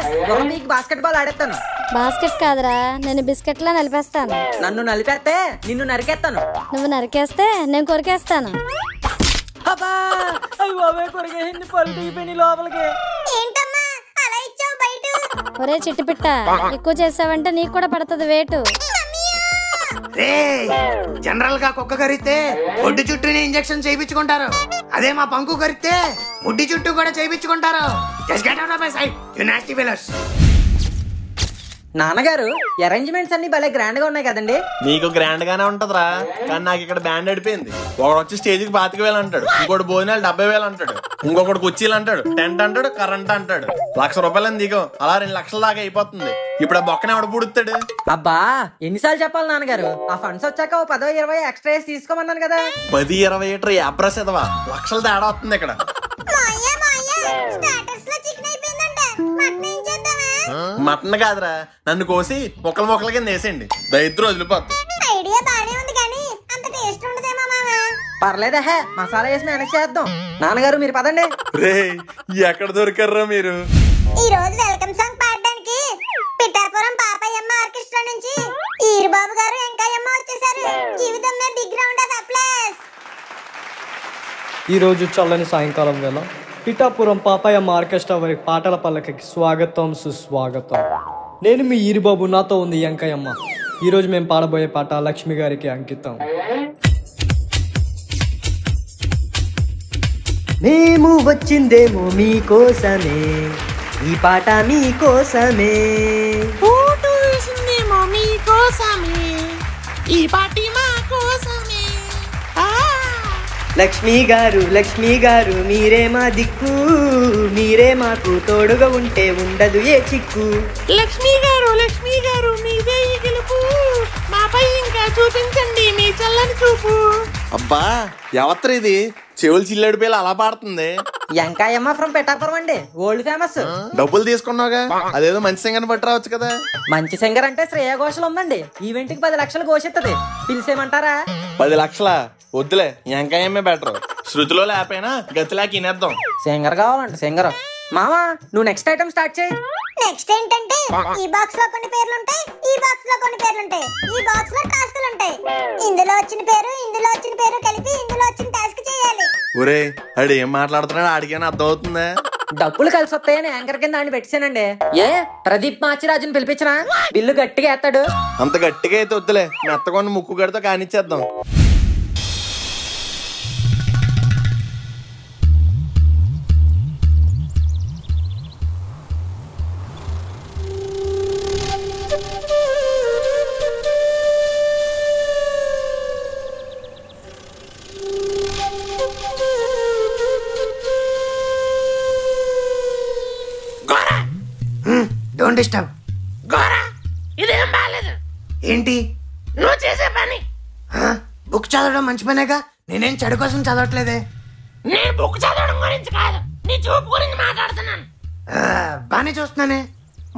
మీకు బాస్కెట్ బాల్ ఆడేస్తాను. బాస్కెట్ కాదురా, నేను బిస్కెట్లా నలిపేస్తాను. నన్ను నలిపేస్తే నిన్ను నరికేస్తాను. నువ్వు నరికేస్తే నేను కొరికేస్తాను. అబ్బా అయ్యి బాబాయ్, కొరికేసింది, పళ్ళు తీపిని లోపలికి. ఏంటమ్మా అలా ఇచ్చావు బయట? ఒరే చిట్టి పిట్ట, ఎక్కువ చేసావంటే నీకు కూడా పడుతుంది వేటు. జనరల్ గా కుక్క కరిస్తే ఒడ్డు చుట్టూనే ఇంజెక్షన్ చేయించుకుంటారు. అదే మా పంకు కరిస్తే ముడ్డి చుట్టూ కూడా చేయించుకుంటారు. Just get out of my sight you nasty fellows. నాన్నగారు, అరేంజ్మెంట్స్ అన్ని భలే గ్రాండ్ గా ఉన్నాయి కదండి. నీకు గ్రాండ్ గానే ఉంటదిరా, కానీ నాకు ఇక్కడ బ్యాండ్ అడిపోయింది. ఒకడు వచ్చి స్టేజ్కి 25,000 అంటాడు, ఇంకోటి భోజనాలు 70,000 అంటాడు, ఇంకొకటి కుర్చీలు అంటాడు, టెంట్ అంటాడు, కరెంట్ అంటాడు. ₹1,00,000 దిగం, అలా 2 లక్షల దాకా అయిపోతుంది. ఇప్పుడు ఆ బొక్కనే ఎవడు పుడుతాడు? అబ్బా ఎన్నిసార్లు చెప్పాలి నాన్నగారు, ఆ ఫండ్స్ వచ్చాక 10-20 ఎక్స్ట్రా తీసుకోమన్నాను కదా. 10-20 యాప్రస్ ఎదవా, లక్షలు తేడా వస్తుంది ఇక్కడ. మటన్ కాదురా, నన్ను కోసి ముక్కలు ముక్కల కింద వేసేయండి, దరిద్రం వదిలిపోద్ది. ఐడియా బానే ఉంది కానీ అంత టేస్ట్ ఉండదేమో మామా. పర్లేదా, మసాలా వేసి మేనేజ్ చేద్దాం. నాన్నగారు మీరు పదండి. రే ఎక్కడ దొరికారా మీరు? ఈ రోజు వెల్కమ్ సాంగ్ పాడడానికి పిఠాపురం పాపయ్యమ్మ ఆర్కెస్ట్రా నుంచి ఈరుబాబు గారు వెంకయ్యమ్మ వచ్చేసారు. జీవితం మే బిగ్ రౌండ్ ఆఫ్ అప్లాస్. ఈ రోజు చల్లని సాయంకాలం వేళ పిఠాపురం పాపయ్యమ్మ ఆర్కెస్ట్రా వారి పాటల పల్లకికి స్వాగతం సుస్వాగతం. నేను మీ ఈరుబాబు, నాతో ఉంది వెంకయ్యమ్మ. ఈరోజు మేము పాడబోయే పాట లక్ష్మి గారికి అంకితం. మేము వచ్చిందేమో మీకోసమే, ఈ పాట మీకోసమే. ఓటు వేసిందేమో మీకోసమే, ఈ పాటి మా కోసమే. లక్ష్మి గారు, లక్ష్మి గారు మీరే మా దిక్కు, మీరే మాకు తోడుగా ఉంటే ఉండదు ఏ చిక్కు. లక్ష్మి గారు మీదే ఈ గెలుపు, మాపై ఇంకా చూపించండి మీ చల్లని చూపు. అబ్బా ఎవత్ర ఇది, చెవులు చిల్లడిపోయి అలా పాడుతుంది. వెంకయ్యమ్మ ఫ్రమ్ పిఠాపురం అండి, వరల్డ్ ఫేమస్. డబ్బులు తీసుకున్నావుగా, అదేదో మంచి సింగర్ పట్టి రావచ్చు కదా. మంచి సింగర్ అంటే శ్రేయ ఘోషల్ ఉందండి, ఈవెంట్ కి 10 లక్షలు ఘోషిస్తుంది. పిలిచేయమంటారా? 10 లక్షలా? వద్దులే, వెంకయ్యమ్మే బెటర్. శృతిలో లేకపోయినా గతిలాకి వినేద్దాం. సింగర్ కావాలంట సింగర్. మామా నువ్వు నెక్స్ట్ ఐటమ్ స్టార్ట్ చేయి. నెక్స్ట్ ఏంటంటే ఈ బాక్స్ లో కొన్ని పేర్లు ఉంటాయి, ఈ బాక్స్ లో కొన్ని పేర్లు ఉంటాయి, ఈ బాక్స్ లో టాస్క్లు ఉంటాయి. ఇందులో వచ్చిన పేరు ఇందులో వచ్చిన పేరు కలిపి ఇందులో వచ్చిన టాస్క్ చేయాలి. ఒరే అడు ఏం మాట్లాడుతున్నాడు, ఆడికైనా అర్థం అవుతుందా? డబ్బులు కలిసి వస్తాయని యాంకర్ కింద ఆయన పెట్టానండి. ఏ ప్రదీప్ మాచిరాజుని పిలిపించరా, బిల్లు గట్టిగా ఎత్తాడు. అంత గట్టిగా అయితే వద్దులే, మెత్తకొని ముక్కు గడితో కానిచ్చేద్దాం. Don't disturb. గోరా ఇదేం బాలేదు. ఏంటి నువ్వు చేసే పని? బుక్ చదవడం మంచి పనేగా, నేనేం చెడు కోసం చదవట్లేదే. నేను బుక్ చదవడం గురించి కాదు, నీ చూపు గురించి మాట్లాడుతున్నాను. బానే చూస్తున్నానే.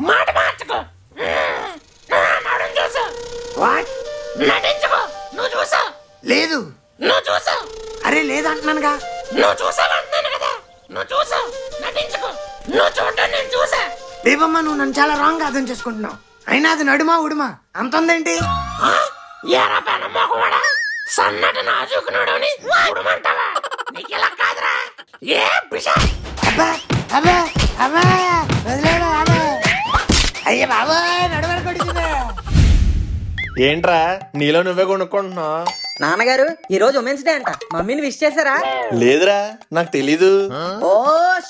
మాట మార్చుకో. చూసావు? నటించుకో. నువ్వు చూసావు? లేదు. నువ్వు చూసావు? అరే లేదంటున్నానుగా. నువ్వు చూసావు అంటున్నాను కదా. నువ్వు చూసావు, నటించుకో. నువ్వు చూడటం నేను చూసా. బేబమ్మ, నువ్వు నన్ను చాలా రాంగ్ అర్థం చేసుకుంటున్నావు. అయినా అది నడుమా ఉడుమా అంత ఉందేంటి? ఎరా పెన మొగవాడా, సన్నటి నాజుకున్నాడు ఉడమంటావా? నీకు ఇలా కాదురా. ఏ పిషా. అబ్బా అబ్బా అబ్బా వదిలేడు. అబ్బా అయ్యే బాబా, నడుమని కొడుకుందా. ఏంట్రా నీలో నువ్వే కొనుక్కుంటున్నావు? నాన్నగారు ఈ రోజు ఉమెన్స్ డే అంట, మమ్మీని విష్ చేశారా? లేదురా, నాకు తెలీదు. Oh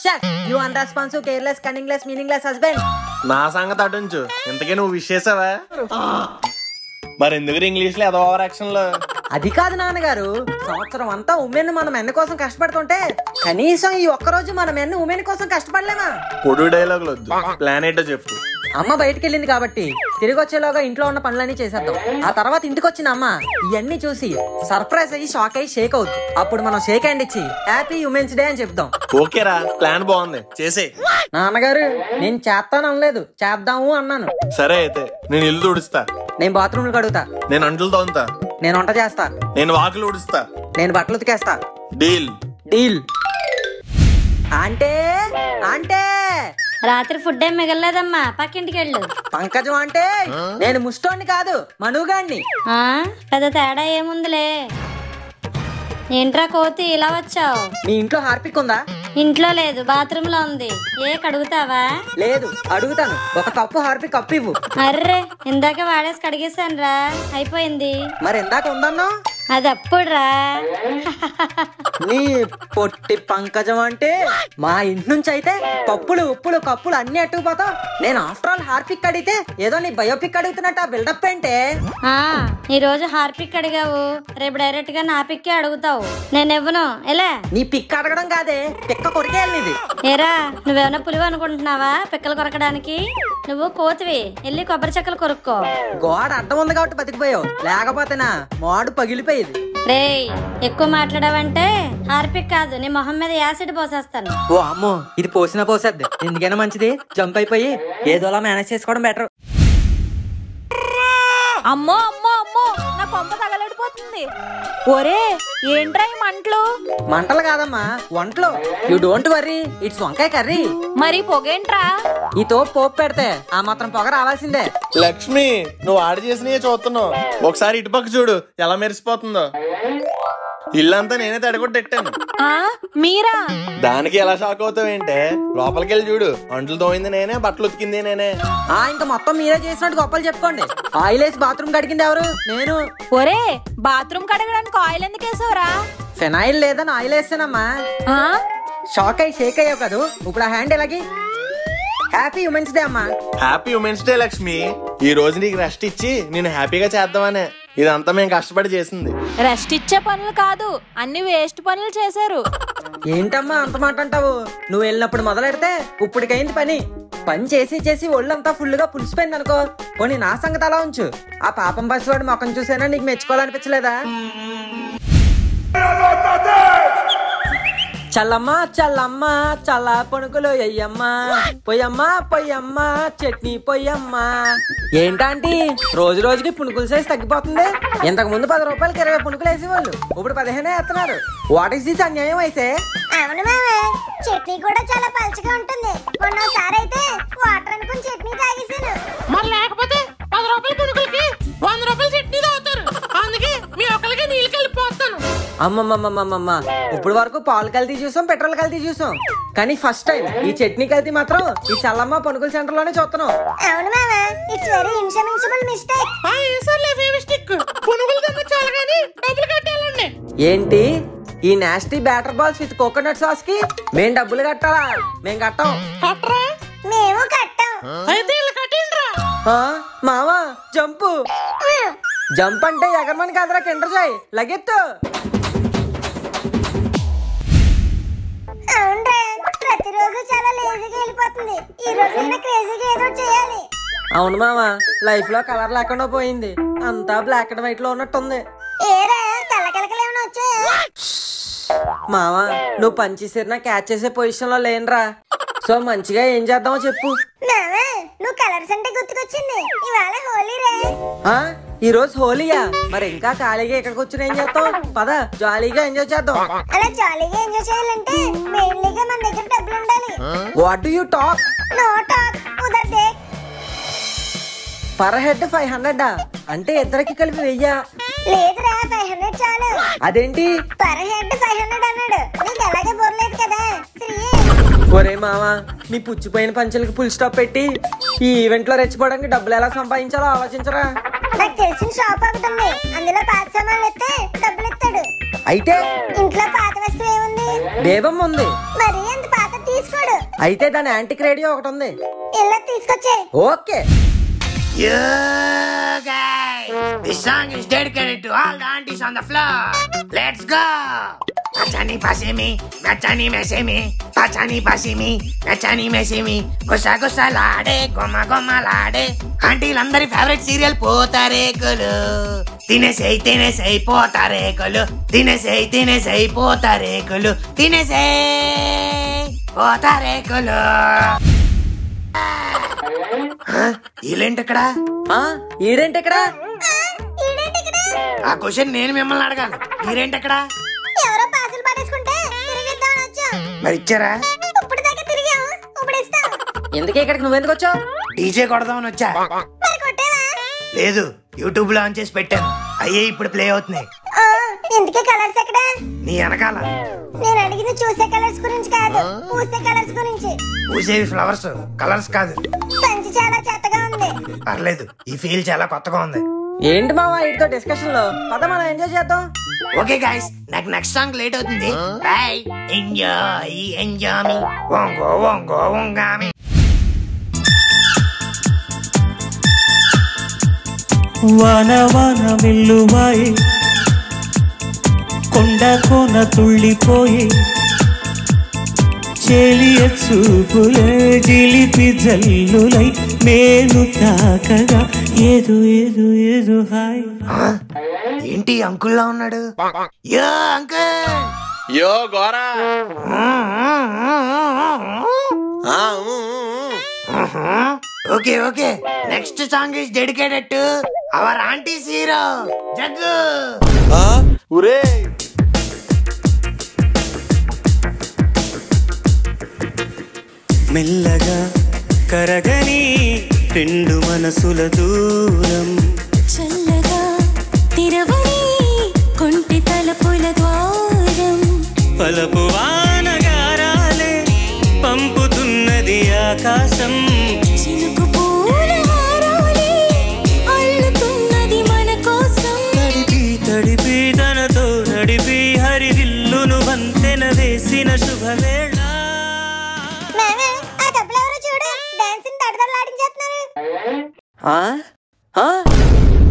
shut, you unresponsive, careless, cunningless, meaningless husband. నా సంగతి అటుంచు, ఇంతకీ నువ్వు విష్ చేసావా? మరి ఎందుకు ఇంగ్లీష్ లో ఏదో ఓవర్ యాక్షన్ లో? అది కాదు నాన్నగారు, సంవత్సరం అంతా ఉమెన్ మనం ఎన్న కోసం కష్టపడుతుంటే కనీసం ఈ ఒక్కరోజు మనం ఎన్న ఉమెన్ కోసం కష్టపడలేమా? పొడు డైలాగులు వద్దు, ప్లాన్ ఏంటో చెప్పు. అమ్మ బయటికి వెళ్ళింది కాబట్టి తిరిగి వచ్చేలోగా ఇంట్లో ఉన్న పనులన్నీ చేసేద్దాం. ఆ తర్వాత ఇంటికి వచ్చిన అమ్మ ఇవన్నీ చూసి సర్ప్రైజ్ అయ్యి షాక్ అయ్యి షేక్ అవుతుంది. అప్పుడు మనం షేక్ హ్యాండ్ ఇచ్చి హ్యాపీ ఉమెన్స్ డే అని చెప్దాం. ఓకేరా, ప్లాన్ బాగుంది, చేసే. నాన్నగారు నేను చేస్తాను అనలేదు, చేద్దాము అన్నాను. సరే అయితే నేను ఇల్లు తుడుస్తా. నేను బాత్రూమ్లు కడుగుతా. నేను అంట్లు తోముతా. నేను వంట చేస్తా. నేను వాకిలు ఊడుస్తా. నేను బట్టలు ఉతికేస్తా. డీల్. డీల్. అంటే అంటే రాత్రి ఫుడ్ ఏం మిగలలేదమ్మా, పక్కింటికి వెళ్ళు. పంకజం అంటే నేను ముష్టోని కాదు, మనుగాడిని. పెద్ద తేడా ఏముందిలే. ఏంట్రా కోతి ఇలా వచ్చావు? మీ ఇంట్లో హార్పిక్ ఉందా? ఇంట్లో లేదు, బాత్రూమ్ లో ఉంది. ఏ కడుగుతావా? లేదు, అడుగుతాను. ఒక కప్పు హార్పిక్ కప్పు ఇవ్వు. అర్రే, ఇందాక వాడేసి కడిగేశాను రా, అయిపోయింది. మరి ఇందాక ఉందన్నా? అది అప్పుడు రా. నీ పొట్టి పంకజం అంటే మా ఇంటి నుంచి అయితే పప్పులు ఉప్పులు కప్పులు అన్ని అట్టుకుపోతావు. నేను ఆఫ్టర్ ఆల్ హార్పిక్ అడిగితే ఏదో నీ బయోపిక్ అడుగుతున్నట్టు బిల్డప్ ఏంటే? ఈ రోజు హార్పిక్ అడిగావు, రేపు డైరెక్ట్ గా నా పిక్కే అడుగుతావు. నేను ఇవ్వను. ఎలా? నీ పిక్ అడగడం కాదే, పిక్క కొరికేయాలి నీది. ఏరా, నువ్వేమన్నా పులివి అనుకుంటున్నావా పిక్కలు కొరకడానికి? నువ్వు కోతివి, వెళ్ళి కొబ్బరి చెక్కలు కొరుక్కో. గోడ అడ్డం ఉంది కాబట్టి బతికిపోయావు, లేకపోతేనా మాడు పగిలిపోయేది. రేయ్, ఎక్కువ మాట్లాడావంటే హార్పిక్ కాదు నీ మొహం మీద యాసిడ్ పోసేస్తాను. ఓ అమ్మో, ఇది పోసినా పోసేద్ది. ఎందుకైనా మంచిది జంప్ అయిపోయి ఏదోలా మేనేజ్ చేసుకోవడం బెటర్. అమ్మో అమ్మో అమ్మో, నా కొంప తగలడిపోతుంది. ఒరే ఏంట్రా ఈ మంటలు? మంటలు కాదమ్మా, వంటలు. యు డోంట్ వర్రీ, ఇట్స్ వంకాయ కర్రీ. మరి పొగేంట్రా? ఈ తోపు పోపు పెడితే ఆ మాత్రం పొగ రావాల్సిందే. లక్ష్మి, నువ్వు ఆడ చేసినవే చూస్తున్నావు, ఒకసారి ఇటుపక్క చూడు ఎలా మెరిసిపోతుందో. ఇల్లంతా నేనే తడగొట్టెట్టాను. మీరా? దానికి ఎలా షాక్ అవుతావేంటే, లోపలికి వెళ్ళి చూడు, అంట్లు తోయింది నేనే, బట్టలు ఉతికింది నేనే. ఇంకా మొత్తం మీరే చేసినట్టు గొప్పలు చెప్పుకోండి. ఆయిల్ వేసి బాత్రూమ్ కడిగింది ఎవరు? నేను. ఒరే, బాత్రూమ్ కడగడానికి ఆయిల్ ఎందుకు వేసావురా? ఫెనాయిల్ లేదని ఆయిల్ వేసానమ్మా. షాక్ అయ్యి షేక్ అయ్యావు కదా, ఇప్పుడు ఆ హ్యాండ్ ఎలాగి. హ్యాపీ ఉమెన్స్ డే అమ్మా. Happy women's day Lakshmi. ఈ రోజు నీకు రెస్ట్ ఇచ్చి నేను హ్యాపీగా చేద్దామనే ఇదంతా మేము కష్టపడి చేసింది. రెస్ట్ ఇచ్చే పనులు కాదు, అన్ని వేస్ట్ పనులు చేశారు. ఏంటమ్మా అంత మాట అంటావు? నువ్వు వెళ్ళినప్పుడు మొదలెడితే ఇప్పటికైంది పని. పని చేసి చేసి ఒళ్ళంతా ఫుల్ గా పులిసిపోయింది అనుకో. పోనీ నా సంగతి అలా ఉంచు, ఆ పాపం పసివాడి మొక్కను చూసైనా నీకు మెచ్చుకోవాలనిపించలేదా? చల్లమ్మా చల్లమ్మా చల్ల పణుకులు ఎయ్యమ్మా, పొయ్యమ్మా పొయ్యమ్మా చట్నీ పొయ్యమ్మా. ఏంటంటే రోజు రోజుకి పుణుకుల సైజ్ తగ్గిపోతుంది. ఇంతకు ముందు 10 రూపాయలకి 20 పుణుకులు వేసేవాళ్ళు, ఇప్పుడు 15 వేస్తున్నారు. వాట్ ఈస్ దిస్ అన్యాయం అయితే? అవును మావే, చట్నీ కూడా చాలా పలుచగా ఉంటుంది. మొన్నసారి అయితే వాటర్ అనుకుని చట్నీ తాగేసాను. మరి లేకపోతే 10 రూపాయల పుణుకులకి 100 రూపాయల చట్నీ తాగుతారు. అందుకే మీ ఒక్కరికి నీళ్ళు కలిపిపోతాను. అమ్మమ్మమ్మమ్మమ్మ, ఇప్పుడు వరకు పాలు కల్తీ చూసాం, పెట్రోల్ కల్తీ చూసాం. కానీ ఫస్ట్ టైం ఈ చట్నీ కల్తీ మాత్రం ఈ చల్లమ్మ పనుగుల సెంటర్ లోనే చూస్తున్నాం. అవును మామ, ఇట్స్ వెరీ ఇన్సమిన్సిబుల్ మిస్టేక్. ఏంటి ఈ nasty batter balls with coconut sauce కి మేం డబ్బులు కట్టాలా? మేం కట్టాం. మేము కట్టాం. మావా జంపు. జంప్ అంటే ఎగరమని కాదురా, కిండర్ జాయ్ లగెత్తు. అవునరా, ప్రతిరోజు చాలా లేజీగా వెళ్ళిపోతుంది. ఈ రోజైనా క్రేజీగా ఏదో చేయాలి. అవును మావా, లైఫ్ లో కలర్ లేకుండా పోయింది, అంతా బ్లాక్ అండ్ వైట్ లో ఉన్నట్టుంది. ఏరా కలకలకలు ఏమైనా వచ్చాయా? మావా నువ్వు పంచేసినా క్యాచ్ చేసే పొజిషన్ లో లేనురా. సో మంచిగా ఏం చేద్దామో చెప్పు. మామా నువ్వు కలర్స్ అంటే గుర్తుకొచ్చింది, ఇవాళ హోలీ రే. ఈ రోజు హోలీయా? మరి ఇంకా ఖాళీగా ఇక్కడికి వచ్చి ఏం చేస్తాం? పద జాలీగా ఎంజాయ్ చేద్దాం. అలా జాలీగా ఎంజాయ్ చేయాలంటే మెయిన్లీగా మన దగ్గర డబ్బులు ఉండాలి. What do you talk? No talk, ఉదర్ దేక్. పర్ హెడ్ 500 అంటే ఇద్దరికి కలిపి 1000. లేదురా 500 చాలు. అదేంటి పర్ హెడ్ 500 అన్నాడు? నీకు అలాగే బోర్లేదు కదా. ఒరే మావా, నీ పుచ్చిపోయిన పంచులకి ఫుల్ స్టాప్ పెట్టి ఈ ఈవెంట్ లో రెచ్చిపోవడానికి డబ్బులు ఎలా సంపాదించాలో ఆలోచించరా. నాకు తెలిసిన షాప్ ఒకటి ఉంది, అందులో పాత సామాన్లు ఇస్తే డబ్బులు ఇస్తాడు. అయితే ఇంట్లో పాత వస్తువు ఏముంది? బేబం ఉంది. మరి అంత పాత తీసుకోడు. అయితే దాని యాంటిక్ రేడియో ఒకటి ఉంది, ఇలా తీసుకొచ్చే. Okay. Yeah, guys! This song is dedicated to all the aunties on the floor. Let's go! Machani pasimi, machani mesimi, pachani pasimi, machani mesimi, gusa gusa lade, goma goma lade. ఆంటీలందరి favourite serial పోతారేకులు. తినేసేయి పోతారేకులు, తినేసేయి పోతారేకులు, తినేసేయి పోతారేకులు. ఈడేంటక్కడ? ఆ క్వశ్చన్ నేను మిమ్మల్ని అడగాలి. మీరేంటక్కడ? ఎవరో పాసులు పట్టేసుకుంటే తిరిగిద్దామని వచ్చాం. మరి ఇచ్చారా? ఇప్పుడు దాకా తిరిగాము, ఇప్పుడు ఇస్తాం. ఎందుకే ఇక్కడికి నువ్వెందుకు వచ్చావు? డీజే కొడదామని వచ్చా. మరి కొట్టేవా? లేదు, యూట్యూబ్ లో ఆన్ చేసి పెట్టాను, అయ్యే ఇప్పుడు ప్లే అవుతున్నాయి. ఎందుకే కలర్స్ ఎక్కడ? నీ వెనకాల. నేను అడిగింది చూసే కలర్స్ గురించి కాదు, పూసే కలర్స్ గురించి. పూసేవి ఫ్లవర్స్, కలర్స్ కాదు. పంచి చాలా చెత్తగా ఉంది. పర్లేదు, ఈ ఫీల్ చాలా కొత్తగా ఉంది. ఏంటి మావా ఇటుతో డిస్కషన్ లో? పద మనం ఎంజాయ్ చేద్దాం. ఓకే గైస్, నాకు నెక్స్ట్ సాంగ్ లేట్ అవుతుంది. బై. ఎంజాయ్ మీ వంగామి. వాన వాన వెల్లువాయి, కొండ కోన తుళ్ళిపోయి, చెలియ చూపులే జిలిపి జల్లులై నేను తాకగా ఏదో ఏదో ఏదో హాయ్. ఏంటి అంకుల్లా ఉన్నాడు? Yo uncle. Yo Gora. Okay okay, next song is dedicated to our aunties hero Jaggu. ఒరే మెల్లగా కరగని రెండు మనసుల దూరం, చల్లగా తిరవని కొంటి తలుపుల ద్వారం, పలపు వానగారాలే పంపుతున్నది ఆకాశం, చినుకు పూల హారాలే అల్లుతున్నది మన కోసం, తడిపి తడిపి తనతో నడిపి హరిదిల్లును వంతెన వేసిన శుభవేళ.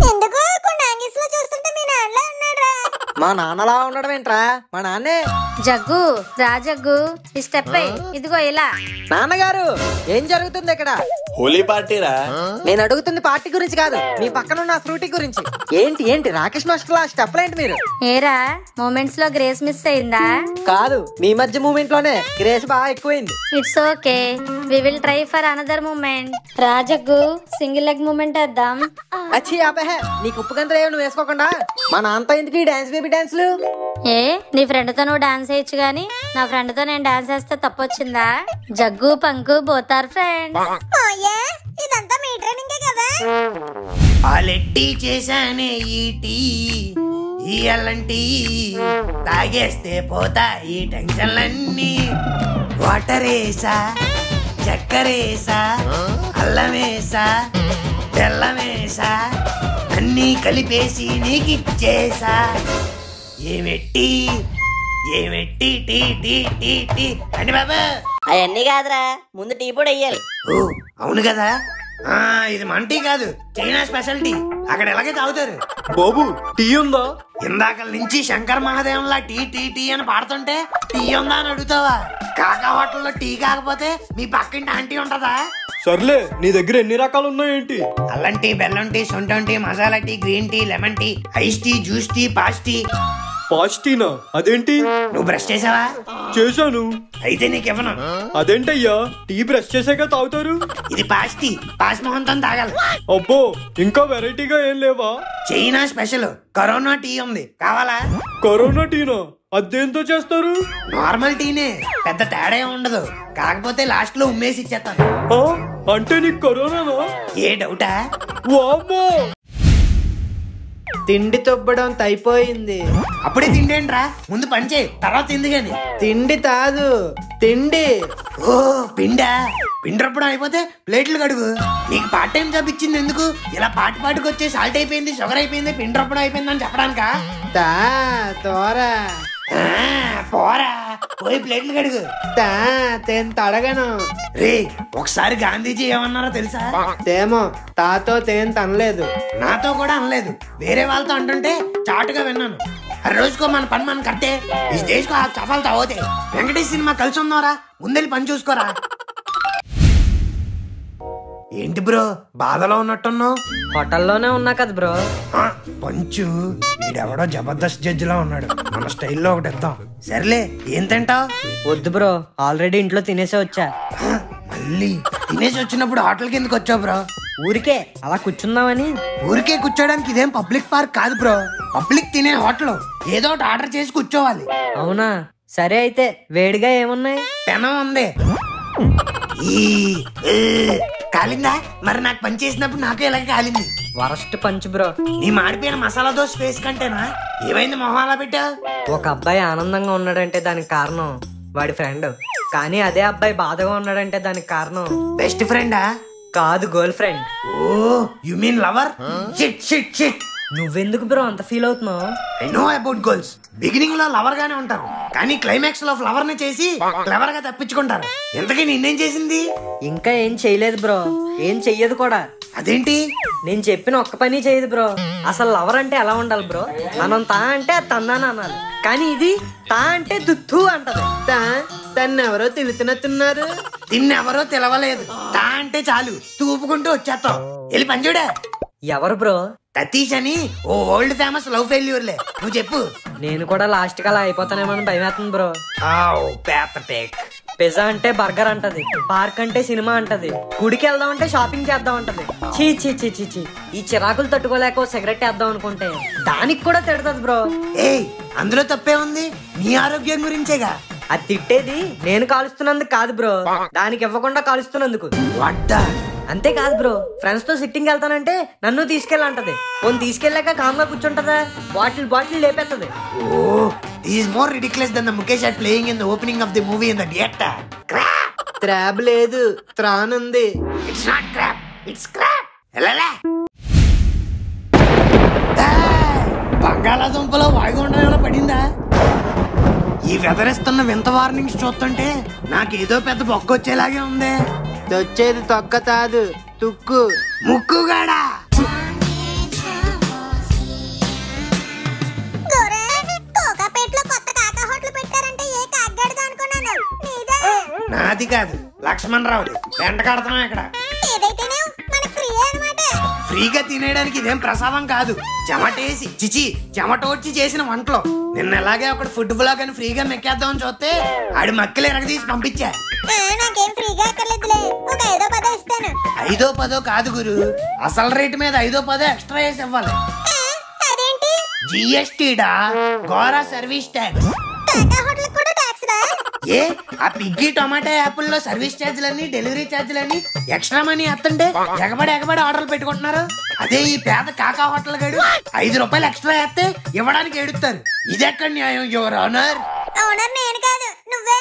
ఎందుకు కొన్ని యాంగిల్స్ లో చూస్తుంటే మీ నాన్నలా ఉన్నాడురా. మా నాన్నలా ఉండడం ఏంట్రా? మా నాన్నే. జగ్గు రా జగ్గు, ఈ స్టెప్ ఇదిగో ఇలా. నాన్నగారు ఏం జరుగుతుంది ఇక్కడ? హోలీ పార్టీరా. నేను అడుగుతుంది పార్టీ గురించి కాదు, మీ పక్కన ఉన్న ఫ్రూటీ గురించి. ఏంటి ఏంటి రాకేష్ మాస్టర్ లా స్టెప్ ఏంటి మీరు? ఏరా మూమెంట్స్ లో గ్రేస్ మిస్ అయిందా? కాదు, మీ మధ్య మూమెంట్ లోనే గ్రేస్ బాగా ఎక్కువైంది. It's okay, we will try for another moment. రా జగ్గు, సింగిల్ లెగ్ మూమెంట్ వేద్దాం. అచ్చి ఆపహే, నీకు ఉప్పు గంతలు ఏమి నువ్వు వేసుకోకుండా మా నాన్నతో ఎందుకు ఈ డాన్స్ బేబీ డాన్స్లు? ఏ నీ ఫ్రెండ్ తో నువ్వు డాన్స్ వేయచ్చు గానీ నా ఫ్రెండ్ తో నేను డాన్స్ వేస్తే తప్పొచ్చిందా? Jaggu Panku both are friends. ఇదంతా మీ ట్రైనింగే కదా. ఆలెట్టి చేశానే ఈటీ, ఈ అల్లంటి తాగేస్తే పోతాయి టెన్షన్లన్నీ. వాటర్ వేసా, చక్కెర వేసా, అల్లం వేసా, బెల్లం వేసా, అన్నీ కలిపేసి నీకిచ్చేసా. ఏమెట్టి ఏమెట్టి టీ టీ టీ టీ అని బాబా. అవన్నీ కాదురా, ముందు టీ పొడి వెయ్యాలి. ఓ అవును కదా. ఇది మన టీ కాదు, చైనా స్పెషాలిటీ. అక్కడ ఎలాగే తాగుతారు. బాబు టీ ఉందా? ఇందాక నుంచి శంకర్ మహాదేవంలా టీ టీ టీ అని పాడుతుంటే టీ ఉందా అని అడుగుతావా? కాకా హోటల్లో టీ కాకపోతే మీ పక్కింటి ఆంటీ ఉంటదా? సర్లే, నీ దగ్గర ఎన్ని రకాలు ఉన్నాయేంటి? అల్లం టీ, బెల్లం టీ, సొంఠం tea, masala tea, green tea, lemon tea, ice tea, juice tea, pass tea. పాస్ టీనా? అదేంటి? నువ్వు బ్రష్ చేసావా? చేశాను. అయితే నీకివ్వను. అదేంటయ్యా, టీ బ్రష్ చేసాక తాగుతారు? ఇది పాస్ టీ, పాస్ మొహంతో తాగాలి. అబ్బో, ఇంకా వెరైటీగా ఏం లేవా? చైనా స్పెషల్ కరోనా టీ ఉంది, కావాలా? కరోనా టీనా? అదేంతో చేస్తారు? నార్మల్ టీనే, పెద్ద తేడా ఉండదు. కాకపోతే లాస్ట్ లో ఉమ్మేసి ఇచ్చేస్తాను. అంటే నీకు కరోనానా? ఏ డౌటా? వామ్మో, తిండి తొబ్బడం అయిపోయింది. అప్పుడే తిండేంట్రా, ముందు పంచే తర్వాత తింది గాని. తిండి కాదు, తిండి. ఓ పిండా? పిండప్పుడు అయిపోతే ప్లేట్లు కడుగు. నీకు పార్ట్ టైం జాబ్ ఇచ్చింది ఎందుకు? ఇలా పాటికి వచ్చే సాల్ట్ అయిపోయింది, షుగర్ అయిపోయింది, పిండప్పుడు అయిపోయింది అని చెప్పడానికా? తోరా పోరా, పోయి ప్లేట్లు కడుగు. తడగను రే. ఒకసారి గాంధీజీ ఏమన్నారో తెలుసా? ఏమో, తాతో తేన్ తనలేదు, నాతో కూడా అనలేదు, వేరే వాళ్ళతో అంటుంటే చాటుగా విన్నాను. రోజుకో మన పని మనం కట్టే ఈ దేశకు ఆ సఫలత అవుతే. వెంకటేష్ సినిమా కలిసి ఉన్నారా? ముందెళ్ళి పని చూసుకోరా. ఏంటి బ్రో బాధలో ఉన్నట్టున్నావు? హోటల్లోనే ఉన్నా కదా బ్రో. పంచు వీడెవడో జబర్దస్త్ జడ్జిలా ఉన్నాడు, మన స్టైల్లో ఒకటి ఇద్దాం. సర్లే, ఏం తింటావు? వద్దు బ్రో, ఆల్రెడీ ఇంట్లో తినేసే వచ్చా. మళ్ళీ తినేసి వచ్చినప్పుడు హోటల్కి ఎందుకు వచ్చావు బ్రో? ఊరికే అలా కూర్చుందామని. ఊరికే కూర్చోడానికి ఇదేం పబ్లిక్ పార్క్ కాదు బ్రో, పబ్లిక్ తినే హోటల్. ఏదో ఒకటి ఆర్డర్ చేసి కూర్చోవాలి. అవునా? సరే అయితే వేడిగా ఏమున్నాయి? పెనం ఉంది. కాలిందా? మరి నాకు పని చేసినప్పుడు నాకు ఇలాగే కాలింది. Worst punch bro. నీ మాడిపోయిన మసాలా దోశ ఫేస్ కంటేనా? ఏమైంది మొహం అలా పెట్టావు? ఒక అబ్బాయి ఆనందంగా ఉన్నాడంటే దానికి కారణం వాడి ఫ్రెండ్, కానీ అదే అబ్బాయి బాధగా ఉన్నాడంటే దానికి కారణం బెస్ట్ ఫ్రెండా? కాదు, girl friend. Oh you mean lover? Shit shit shit. నువ్వెందుకు బ్రో అంత ఫీల్ అవుతున్నావు? I know about girls. Beginning లో లవర్ గానే ఉంటారు, కానీ క్లైమాక్స్ లో ఫ్లవర్ ని చేసి క్లవర్ గా తప్పించుకుంటారు. ఎంతకీ నిన్నేం చేసింది? ఇంకా ఏం చేయలేదు బ్రో, ఏం చెయ్యదు కూడా. అదేంటి? నేను చెప్పిన ఒక్క పని చేయదు బ్రో. అసలు లవర్ అంటే ఎలా ఉండాలి బ్రో? మనం తా అంటే తందాన అనాలి, కానీ ఇది తా అంటే దుత్తు అంటది. తన్నెవరో తిడుతున్నట్టున్నారు. తిన్నెవరో తెలవలేదు, తా అంటే చాలు తూపుకుంటూ వచ్చేస్తాం. వెళ్ళి పంచుడా. ఎవరు బ్రో? తతీష్ అని ఓ వరల్డ్ ఫేమస్ లవ్ ఫెయిల్యూర్లే. నువ్వు చెప్పు. నేను కూడా లాస్ట్ కి అలా అయిపోతానేమో అని భయం వేస్తుంది బ్రో. పిజ్జా అంటే బర్గర్ అంటది, పార్క్ అంటే సినిమా అంటది, గుడికి వెళ్దాం అంటే షాపింగ్ చేద్దాం అంటది. చీ చీ చీ చీ చీ. ఈ చిరాకులు తట్టుకోలేక సిగరెట్ వేద్దాం అనుకుంటే దానికి కూడా తిడతది బ్రో. ఏయ్, అందులో తప్పే ఉంది? నీ ఆరోగ్యం గురించేగా. అది తిట్టేది నేను కాలుస్తున్నందుకు కాదు బ్రో, దానికి ఇవ్వకుండా కాలుస్తున్నందుకు. అంతేకాదు బ్రో, ఫ్రెండ్స్ తో సిట్టింగ్ వెళ్తానంటే నన్ను తీసుకెళ్ళంటది. పోనీ తీసుకెళ్ళాక కామ్గా కూర్చుంటదా? బాటిల్ లేపెత్తది. ఓ, this is more ridiculous than the Mukesh at playing in the opening of the movie in the theater. Crab లేదు, త్రాన్ ఉంది. It's not crab, it's crab. ఎలాలే. బంగాళాదుంపలో వాయుగుండం పడిందా? ఈ వెదరిస్తున్న వింత వార్నింగ్స్ చూస్తుంటే నాకేదో పెద్ద బొక్కొచ్చేలాగే ఉంది. వచ్చేది తొక్క కాదు, తుక్కు. ముక్కుగాడా. నాది కాదు, లక్ష్మణ్ రావుది. వెంట కడుతున్నాం ఇక్కడ. ఫ్రీగా తినేయడానికి ఇదేం ప్రసాదం కాదు, చెమటేసి చిచి చెమటోడ్చి చేసిన వంటలో. నిన్న ఎలాగే ఒకటి ఫుడ్ బ్లాగ్ అని ఫ్రీగా మెక్కేద్దామని చూస్తే ఆడి మక్కలు ఎరగదీసి పంపించా. 5-10 కాదు గురు, అసలు రేటు మీద 5-10 ఎక్స్ట్రా వేసి ఇవ్వాలి. GST డా, గోరా సర్వీస్ ట్యాక్స్. ఏ ఆ పిగ్గి టొమాటో యాపిల్లో సర్వీస్ ఛార్జీలని డెలివరీ ఛార్జీలని ఎక్స్ట్రా మనీ ఎత్తంటే ఎగబడి ఆర్డర్లు పెట్టుకుంటున్నారు. అదే ఈ పేద కాకా హోటల్ గడు 5 రూపాయలు ఎక్స్ట్రా వేస్తే ఇవ్వడానికి ఎడుతారు. ఇదెక్కడ న్యాయం యువర్ ఆనర్? ఓనర్ నేను కాదు నువ్వే.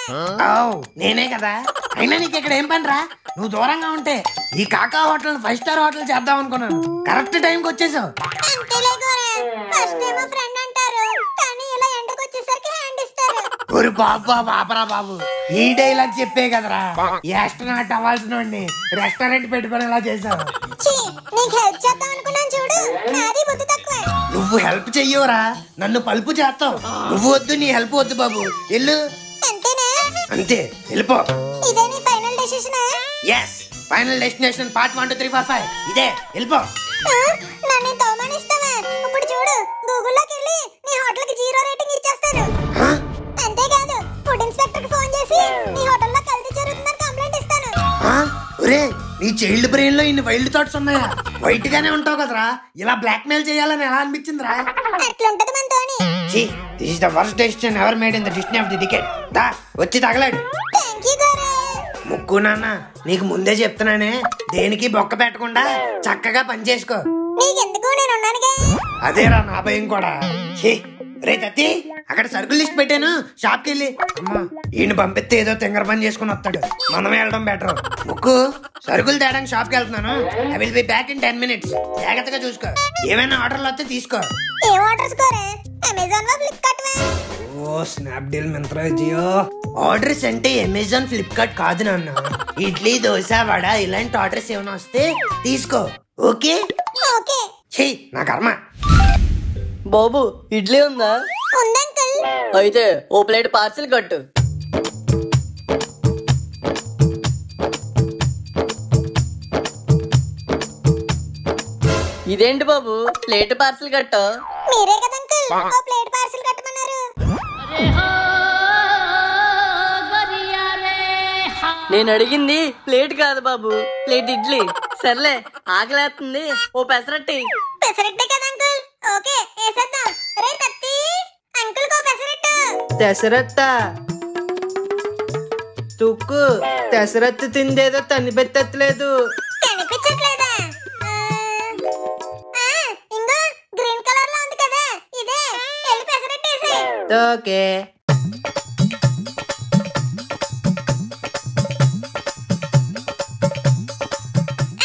నేనే కదా. అయినా నీకు ఇక్కడ ఏం పని రా? నువ్వు దూరంగా ఉంటే ఈ కాకా హోటల్ 5 స్టార్ హోటల్ చేద్దాం అనుకున్నాను. కరెక్ట్ టైంకి వచ్చేసావు. అంతేలే గోరే, ఫస్ట్ ఏమో ఫ్రెండ్ అంటారు కానీ ఇలా ఎండకు వచ్చేసరికి హ్యాండ్ ఇస్తారు. ఒరు బాబా బాబరా బాబు, ఈ డైలాగ్ చెప్పే కదరా యాస్ట్రోనాట్ అవ్వాల్సిన రెస్టారెంట్ పెట్టుకునేలా చేసావు. నీకు హెల్ప్ చేద్దాం అనుకున్నాను చూడు, నాది బుద్ధి తక్కువే. నువ్వు హెల్ప్ చెయ్యవురా, నన్ను పలుపు చేస్తావు. నువ్వు వద్దు, నీ హెల్ప్ వద్దు బాబు. వెళ్ళు. అంతేనా? అంతే, వెళ్ళిపో. ఇదే నీ ఫైనల్ డెసిషనా? ఎస్, ఫైనల్ డెస్టినేషన్ పార్ట్ 1 2 3 4 5 ఇదే. వెళ్ళిపో. నన్ను తోమనిస్తావా? ఇప్పుడు చూడు, గూగుల్లోకి వెళ్ళి నీ హోటల్ కి 0 రేటింగ్ ఇచ్చేస్తాను. అంతేకాదు, ఫుడ్ ఇన్స్పెక్టర్ కి ఫోన్ చేసి నీ హోటల్లో కల్తీ జరుగుతుందని కంప్లైంట్ ఇస్తాను. ఒరే, నీ చైల్డ్ బ్రెయిన్ లో ఇన్ని వైల్డ్ థాట్స్ ఉన్నాయా? వైట్ గానే ఉంటావు కదరా, ఇలా బ్లాక్ మెయిల్ చేయాలని ఎలా అనిపించిందిరా? అట్లుంటది మనతోని. This is the worst decision ever made in the history of the decade. దా వచ్చి తగలాడు. థాంక్యూ గోరే. ముక్కు నాన్న, నీకు ముందే చెప్తున్నానే, దేనికి బొక్క పెట్టకుండా చక్కగా పని చేసుకో. నీకెందుకు, నేను ఉన్నానుగా. అదేరా నా భయం కూడా. రే తత్తి, అక్కడ సరుకులు లిస్ట్ పెట్టాను, షాప్కి వెళ్ళి. అమ్మా, ఈయన పంపిస్తే ఏదో తింగర పని చేసుకుని వస్తాడు, మనమే వెళ్ళడం బెటర్. ముక్కు, సరుకులు తేడానికి షాప్కి వెళ్తున్నాను. I will be back in 10 minutes. జాగ్రత్తగా చూసుకో. ఏమైనా ఆర్డర్లు వస్తే తీసుకో. ఏ ఆర్డర్స్ కోరే? అమెజాన్ వా, ఫ్లిప్కార్ట్ వా? ఓ స్నాప్డీల్, మింత్రా, జియో. ఆర్డర్స్ అంటే అమెజాన్, ఫ్లిప్కార్ట్ కాదు నాన్న. ఇడ్లీ, దోశ, వడ ఇలాంటి ఆర్డర్స్ ఏమైనా వస్తే తీసుకో. Okay okay. నా కర్మ. బాబు, ఇడ్లీ ఉందా? ఉందంకల్. అయితే ఓ ప్లేట్ పార్సిల్ కట్టు. ఇదేంటి బాబు, ప్లేట్ పార్సిల్ కట్టు? మీరే కదా అంకుల్ ఓ ప్లేట్ పార్సిల్ కట్టమన్నారు. నేను అడిగింది ప్లేట్ కాదు బాబు, ప్లేట్ ఇడ్లీ. సర్లే, ఆకలేస్తుంది, ఓ పెసరట్టి. పెసరట్టే కదా అంకుల్. ఓకే, వేసేద్దాం. రే తత్తి, అంకుల్ కో పెసరట్టు. తెసరత్త తుక్కు, తెసరత్తు తిందేదో తన్ని పెట్టట్లేదు. కనిపించట్లేదా? ఇంగో గ్రీన్ కలర్ లో ఉంది కదా, ఇదే. వెళ్ళి పెసరట్టేసి. ఓకే.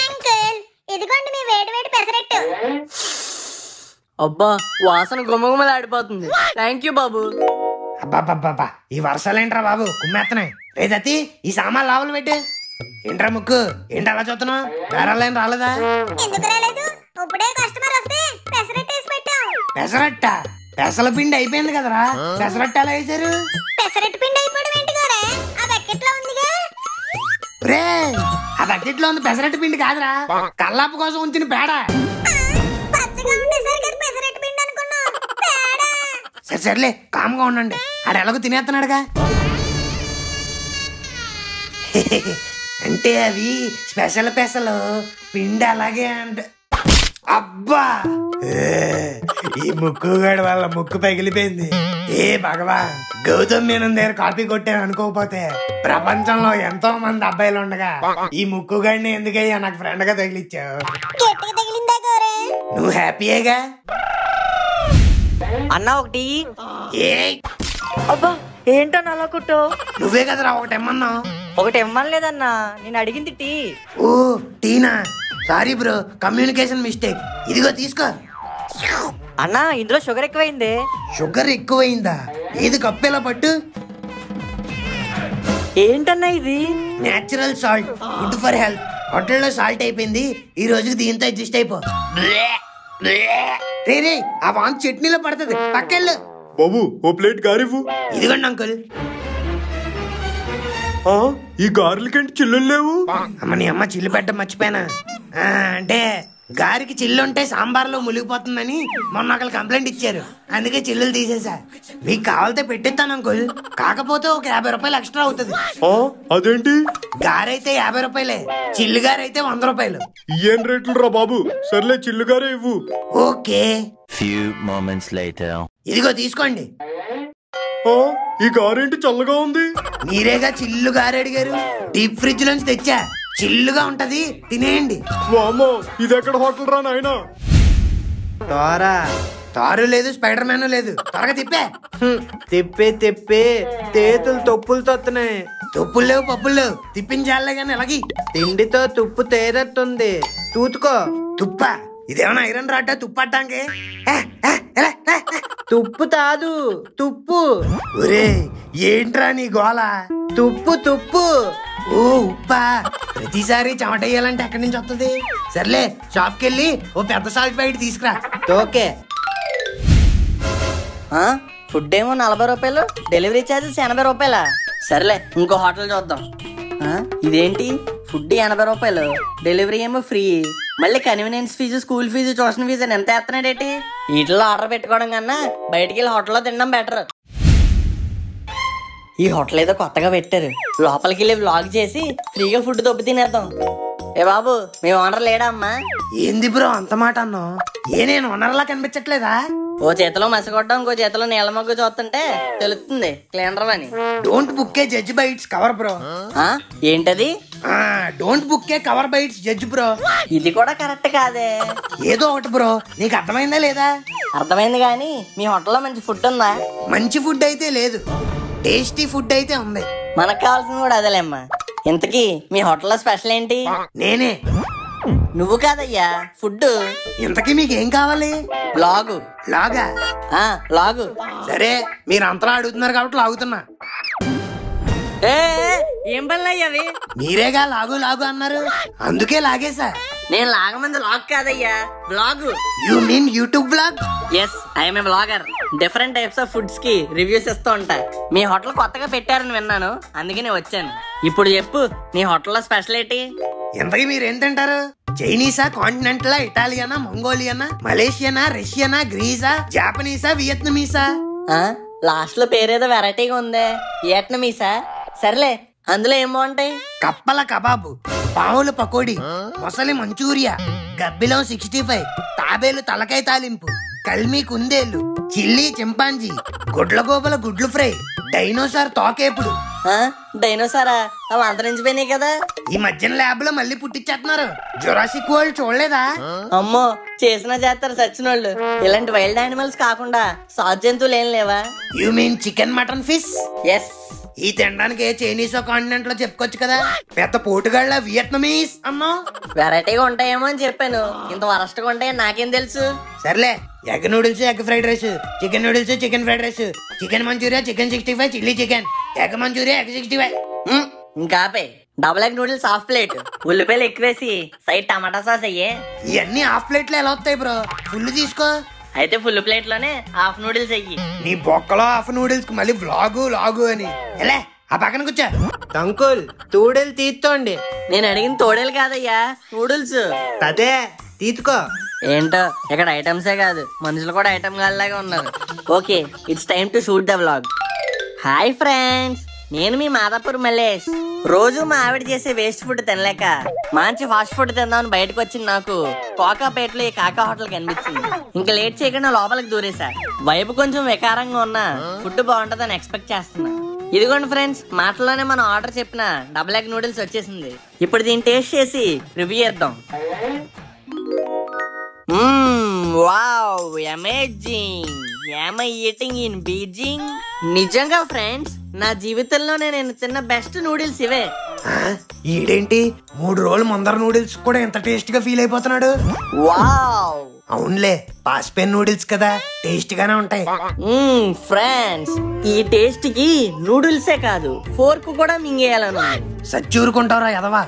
అంకుల్, ఇదిగోండి మీ వేడి వేడి పెసరట్టు. అబ్బా, వాసన గుమగుమలాడిపోతుంది. థ్యాంక్ యూ బాబు. అబ్బాబ్బాబ్బా, ఈ వర్షాలేంట్రా బాబు, కుమ్మేస్తున్నాయి. రే తత్తి, ఈ సామాన్ లావులు పెట్టే. ఏంట్రా ముక్కు, ఏంటి అలా చూస్తున్నావు? బేరాలేం రాలేదా? ఎందుకు రాలేదు? ఇప్పుడే కస్టమర్ వస్తే పెసరట్టేసి పెట్టాం. పెసరట్ట? పెసల పిండి అయిపోయింది కదరా, పెసరట్ట ఎలా వేసారు? పెసరట్టు పిండి అయిపోవడం ఏంటి గోరే? ఆ బకెట్ లో ఉందిగా. రే, ఆ బకెట్ లో ఉంది పెసరట్టు పిండి కాదురా, కల్లాపు కోసం ఉంచిన పేడ. పచ్చగా ఉండేసరికి అది పెసరట్టు పిండి అనుకున్నా. పేడ. సర్లే, కామ్గా ఉండండి. ఆడు ఎలాగో తినేస్తున్నాడుగా. అంటే అవి స్పెషల్ పెసలు, పిండి అలాగే అంట. అబ్బా, ఈ ముక్కుగాడి వల్ల ముక్కు పగిలిపోయింది. ఏ భగవాన్, గౌతమ్ మీనన్ దగ్గర కాపీ కొట్టాను అనుకోకపోతే ప్రపంచంలో ఎంతో మంది అబ్బాయిలు ఉండగా ఈ ముక్కుగాడిని ఎందుకయ్యా నాకు ఫ్రెండ్ గా తగిలిచ్చావు? గట్టిగా తగిలిందా గోరే? నువ్వు హ్యాపీయేగా? అన్నా ఒకటి. ఏ అబ్బా, ఏంటన్నా అలా కుట్టో? నువ్వే కదరా ఒకటి ఇమ్మన్నావు. ఒకటి ఇమ్మలేదన్నా, నేను అడిగింది టీ. ఓ టీనా, సారీ బ్రో, కమ్యూనికేషన్ మిస్టేక్. ఇదిగో తీసుకో. అన్నా, ఇందులో షుగర్ ఎక్కువైంది. షుగర్ ఎక్కువైందా? ఏది కప్పేలా పట్టు. ఏంటన్నా ఇది? Natural salt, good for health. హోటల్లో సాల్ట్ అయిపోయింది, ఈ రోజుకి దీంతో అడ్జస్ట్ అయిపో. రే రే, ఆ వాంతి చట్నీలో పడుతుంది, పక్కెళ్ళు. బాబు, ఓ ప్లేట్ గారివ్వు. ఇదిగోండి అంకుల్. ఈ గారెలకేంటి చిల్లులు లేవు? అమ్మ, నీ అమ్మ చిల్లు పెట్టడం మర్చిపోయానా? అంటే గారికి చిల్లు ఉంటే సాంబార్లో మునిగిపోతుందని మొన్న ఒకళ్ళు కంప్లైంట్ ఇచ్చారు, అందుకే చిల్లులు తీసేసా. మీకు కావాలితే పెట్టిస్తాను అంకుల్, కాకపోతే ఒక 50 రూపాయలు ఎక్స్ట్రా అవుతుంది. అదేంటి? గారైతే 50 రూపాయలే, చిల్లు గారైతే 100 రూపాయలు. ఏం రేట్లు రా బాబు? సర్లే, చిల్లుగారే ఇవ్వు. ఓకే. Few moments later. ఇదిగో తీసుకోండి. ఈ గారేంటి చల్లగా ఉంది? మీరేగా చిల్లు గారు అడిగారు, డీప్ ఫ్రిడ్జ్ లోంచి తెచ్చా, చిల్లుగా ఉంటది, తినేయండి. వామ్మో, ఇది ఎక్కడ హోటల్ రా నాయనా? తారు లేదు, స్పైడర్ మ్యాన్ లేదు, త్వరగా తిప్పే. తిప్పి చేతులు తొప్పులు తొత్తున్నాయి. తొప్పులు లేవు, పప్పులు లేవు, తిప్పించాలే గాని ఎలాగి. తిండితో తుప్పు తేరట్టుంది, తూతుకో. తుప్ప? ఇదేమన్నా ఐరన్ రాడ్డా తుప్పట్టానికి? తుప్పు తాదు, తుప్పు. ఒరే ఏంట్రా నీ గోల? తుప్పు. ఓ ఉప్పా, ప్రతిసారి చెమటేయాలంటే ఎక్కడి నుంచి వస్తుంది? సర్లే, షాప్ కెళ్ళి ఓ పెద్ద సాల్ట్ ప్యాకెట్ తీసుకురా. ఓకే. ఫుడ్ ఏమో 40 రూపాయలు, డెలివరీ ఛార్జెస్ 80 రూపాయలా? సర్లే, ఇంకో హోటల్ చూద్దాం. ఇదేంటి, ఫుడ్ 80 రూపాయలు, డెలివరీ ఏమో ఫ్రీ, మళ్ళీ convenience fee, school fee, tuition fee అని ఎంత వేస్తున్నాడేంటి? వీటిలో ఆర్డర్ పెట్టుకోవడం కన్నా బయటికి వెళ్ళి హోటల్లో తినడం బెటర్. ఈ హోటల్ ఏదో కొత్తగా పెట్టారు, లోపలికి వెళ్ళి వ్లాగ్ చేసి ఫ్రీగా ఫుడ్ దొబ్బి తినేద్దాం. ఏ బాబు, మీ ఓనర్ లేడా అమ్మా? ఏంది బ్రో అంత మాట అన్నావు? నేను ఓనర్లా కనిపించట్లేదా? ఓ చేతిలో మసగొట్టడం, ఇంకో చేతిలో నీళ్ళ మగ్గు చూస్తుంటే తెలుస్తుంది క్లీనర్ అని. Don't book a judge by its cover bro. ఏంటది? Don't book a cover by its judge bro. ఇది కూడా కరెక్ట్ కాదే. ఏదో ఒకటి బ్రో, నీకు అర్థమైందా లేదా? అర్థమైంది, కానీ మీ హోటల్లో మంచి ఫుడ్ ఉందా? మంచి ఫుడ్ అయితే లేదు, టేస్టీ ఫుడ్ అయితే ఉంది. మనకు కావాల్సింది కూడా అదేలేమ్మా. ఇంతకీ మీ హోటల్లో స్పెషల్ ఏంటి? నేనే. నువ్వు కాదయ్యా, ఫుడ్. ఇంతకీ మీకేం కావాలి? లాగు. లాగా? లాగు. సరే, మీరు అంతలా అడుగుతున్నారు కాబట్టి లాగుతున్నా. ఏం పనులు అయ్యావి? మీరేగా లాగు లాగు అన్నారు, అందుకే లాగేసా. నేను లాగమంది లాగ్ కాదయ్యా, blog. You mean YouTube blog? Yes, I'm a blogger. Different types of foods కి రివ్యూస్ ఇస్తూ ఉంటా. మీ హోటల్ కొత్తగా పెట్టారని విన్నాను, అందుకే నేను వచ్చాను. ఇప్పుడు చెప్పు, నీ హోటల్లో స్పెషల్ ఏంటి? ఇంతకీ మీరేం తింటారు? చైనీసా, కాంటినెంటలా, ఇటాలియనా, మంగోలియనా, మలేషియనా, రష్యనా, గ్రీసా, జాపనీసా, వియత్నమీసా? లాస్ట్ లో పేరేదో వెరైటీగా ఉందే, వియత్నమీసా? సర్లే, అందులో ఏం బాగుంటాయి? కప్పల కబాబు, పావుల పకోడీ, మొసలి మంచూరియా, గబ్బిలం 65, తాబేలు తలకాయ తాలింపు, కల్మీ కుందేలు, చిల్లీ చింపాంజీ, గుడ్లగోబల గుడ్లు ఫ్రై, డైనోసార్ తోకేపుడు. డైనోసారా? అవి అంతరించిపోయినాయి కదా. ఈ మధ్యన ల్యాబ్ లో మళ్ళీ పుట్టించేస్తున్నారు. జురాసిక్ వరల్డ్ చూడలేదా? అమ్మో, చేసినా చేస్తారు సచ్చినోళ్ళు. ఇలాంటి వైల్డ్ యానిమల్స్ కాకుండా సాధు జంతువులు ఏం లేవా? You mean chicken, mutton, fish? Yes. ఈ తినడానికి చైనీస్ కాంటినెంట్ లో చెప్పుకోవచ్చు కదా, పెద్ద పోటుగాళ్ళ వియత్నమీస్ అన్నావు. వెరైటీగా ఉంటాయేమో అని చెప్పాను, ఇంత వరస్ట్ గా ఉంటాయని నాకేం తెలుసు? సర్లే, egg noodles, egg fried rice, chicken noodles, chicken fried rice, chicken Manchuria, chicken 65, chilli chicken, egg manchurian, egg 65. ఇంకా ఆపే. Double egg noodles half plate, ఉల్లిపాయలు ఎక్కువేసి సైడ్ టమాటా సాస్ అయ్యే. ఇవన్నీ హాఫ్ ప్లేట్ లో ఎలా వస్తాయి బ్రో? ఫుల్ తీసుకో. అయితే ఫుల్ ప్లేట్ లోనే హాఫ్ నూడిల్స్ అయ్యి. నీ బొక్కలో హాఫ్ నూడిల్స్ కి మళ్ళీ వ్లాగు లాగు అని. ఎలా ఆ పక్కన కూర్చో. అంకుల్, తూడెలు తీసుకోండి. నేను అడిగిన తోడేలు కాదయ్యా, నూడిల్స్. అదే తీసుకో. ఏంటో ఇక్కడ ఐటమ్సే కాదు, మనుషులు కూడా ఐటమ్ గాల్లాగా ఉన్నారు. Okay, it's time to shoot the vlog. Hi friends, నేను మీ మాదాపూర్ మల్లేష్. రోజు మా ఆవిడ చేసే వేస్ట్ ఫుడ్ తినలేక మంచి ఫాస్ట్ ఫుడ్ తిందామని బయటకు వచ్చింది నాకు కోకాపేటలో ఈ కాకా హోటల్ కనిపించింది. ఇంకా లేట్ చేయకుండా లోపలికి దూరేశా. వైపు కొంచెం వికారంగా ఉన్నా ఫుడ్ బాగుంటుందని ఎక్స్పెక్ట్ చేస్తున్నా. ఇదిగోండి ఫ్రెండ్స్, మాటల్లోనే మనం ఆర్డర్ చెప్పిన డబుల్ ఎగ్ నూడిల్స్ వచ్చేసింది. ఇప్పుడు దీన్ని టేస్ట్ చేసి రివ్యూ చేద్దాం. Wow, amazing. Am I eating in Beijing? నిజంగా ఫ్రెండ్స్, నా జీవితంలోనే నేను తిన్న బెస్ట్ నూడిల్స్ ఇవే. ఈడేంటి 3 రోజులు ముందర నూడిల్స్ కూడా ఎంత టేస్ట్ గా ఫీల్ అయిపోతున్నాడు? వావ్. అవునులే, పాస్పెన్ నూడిల్స్ కదా, టేస్ట్ గానే ఉంటాయి. ఫ్రెండ్స్, ఈ టేస్ట్ కి నూడిల్సే కాదు, ఫోర్క్ కూడా మింగేయాలను. సచ్చూరుకుంటారా ఎదవా?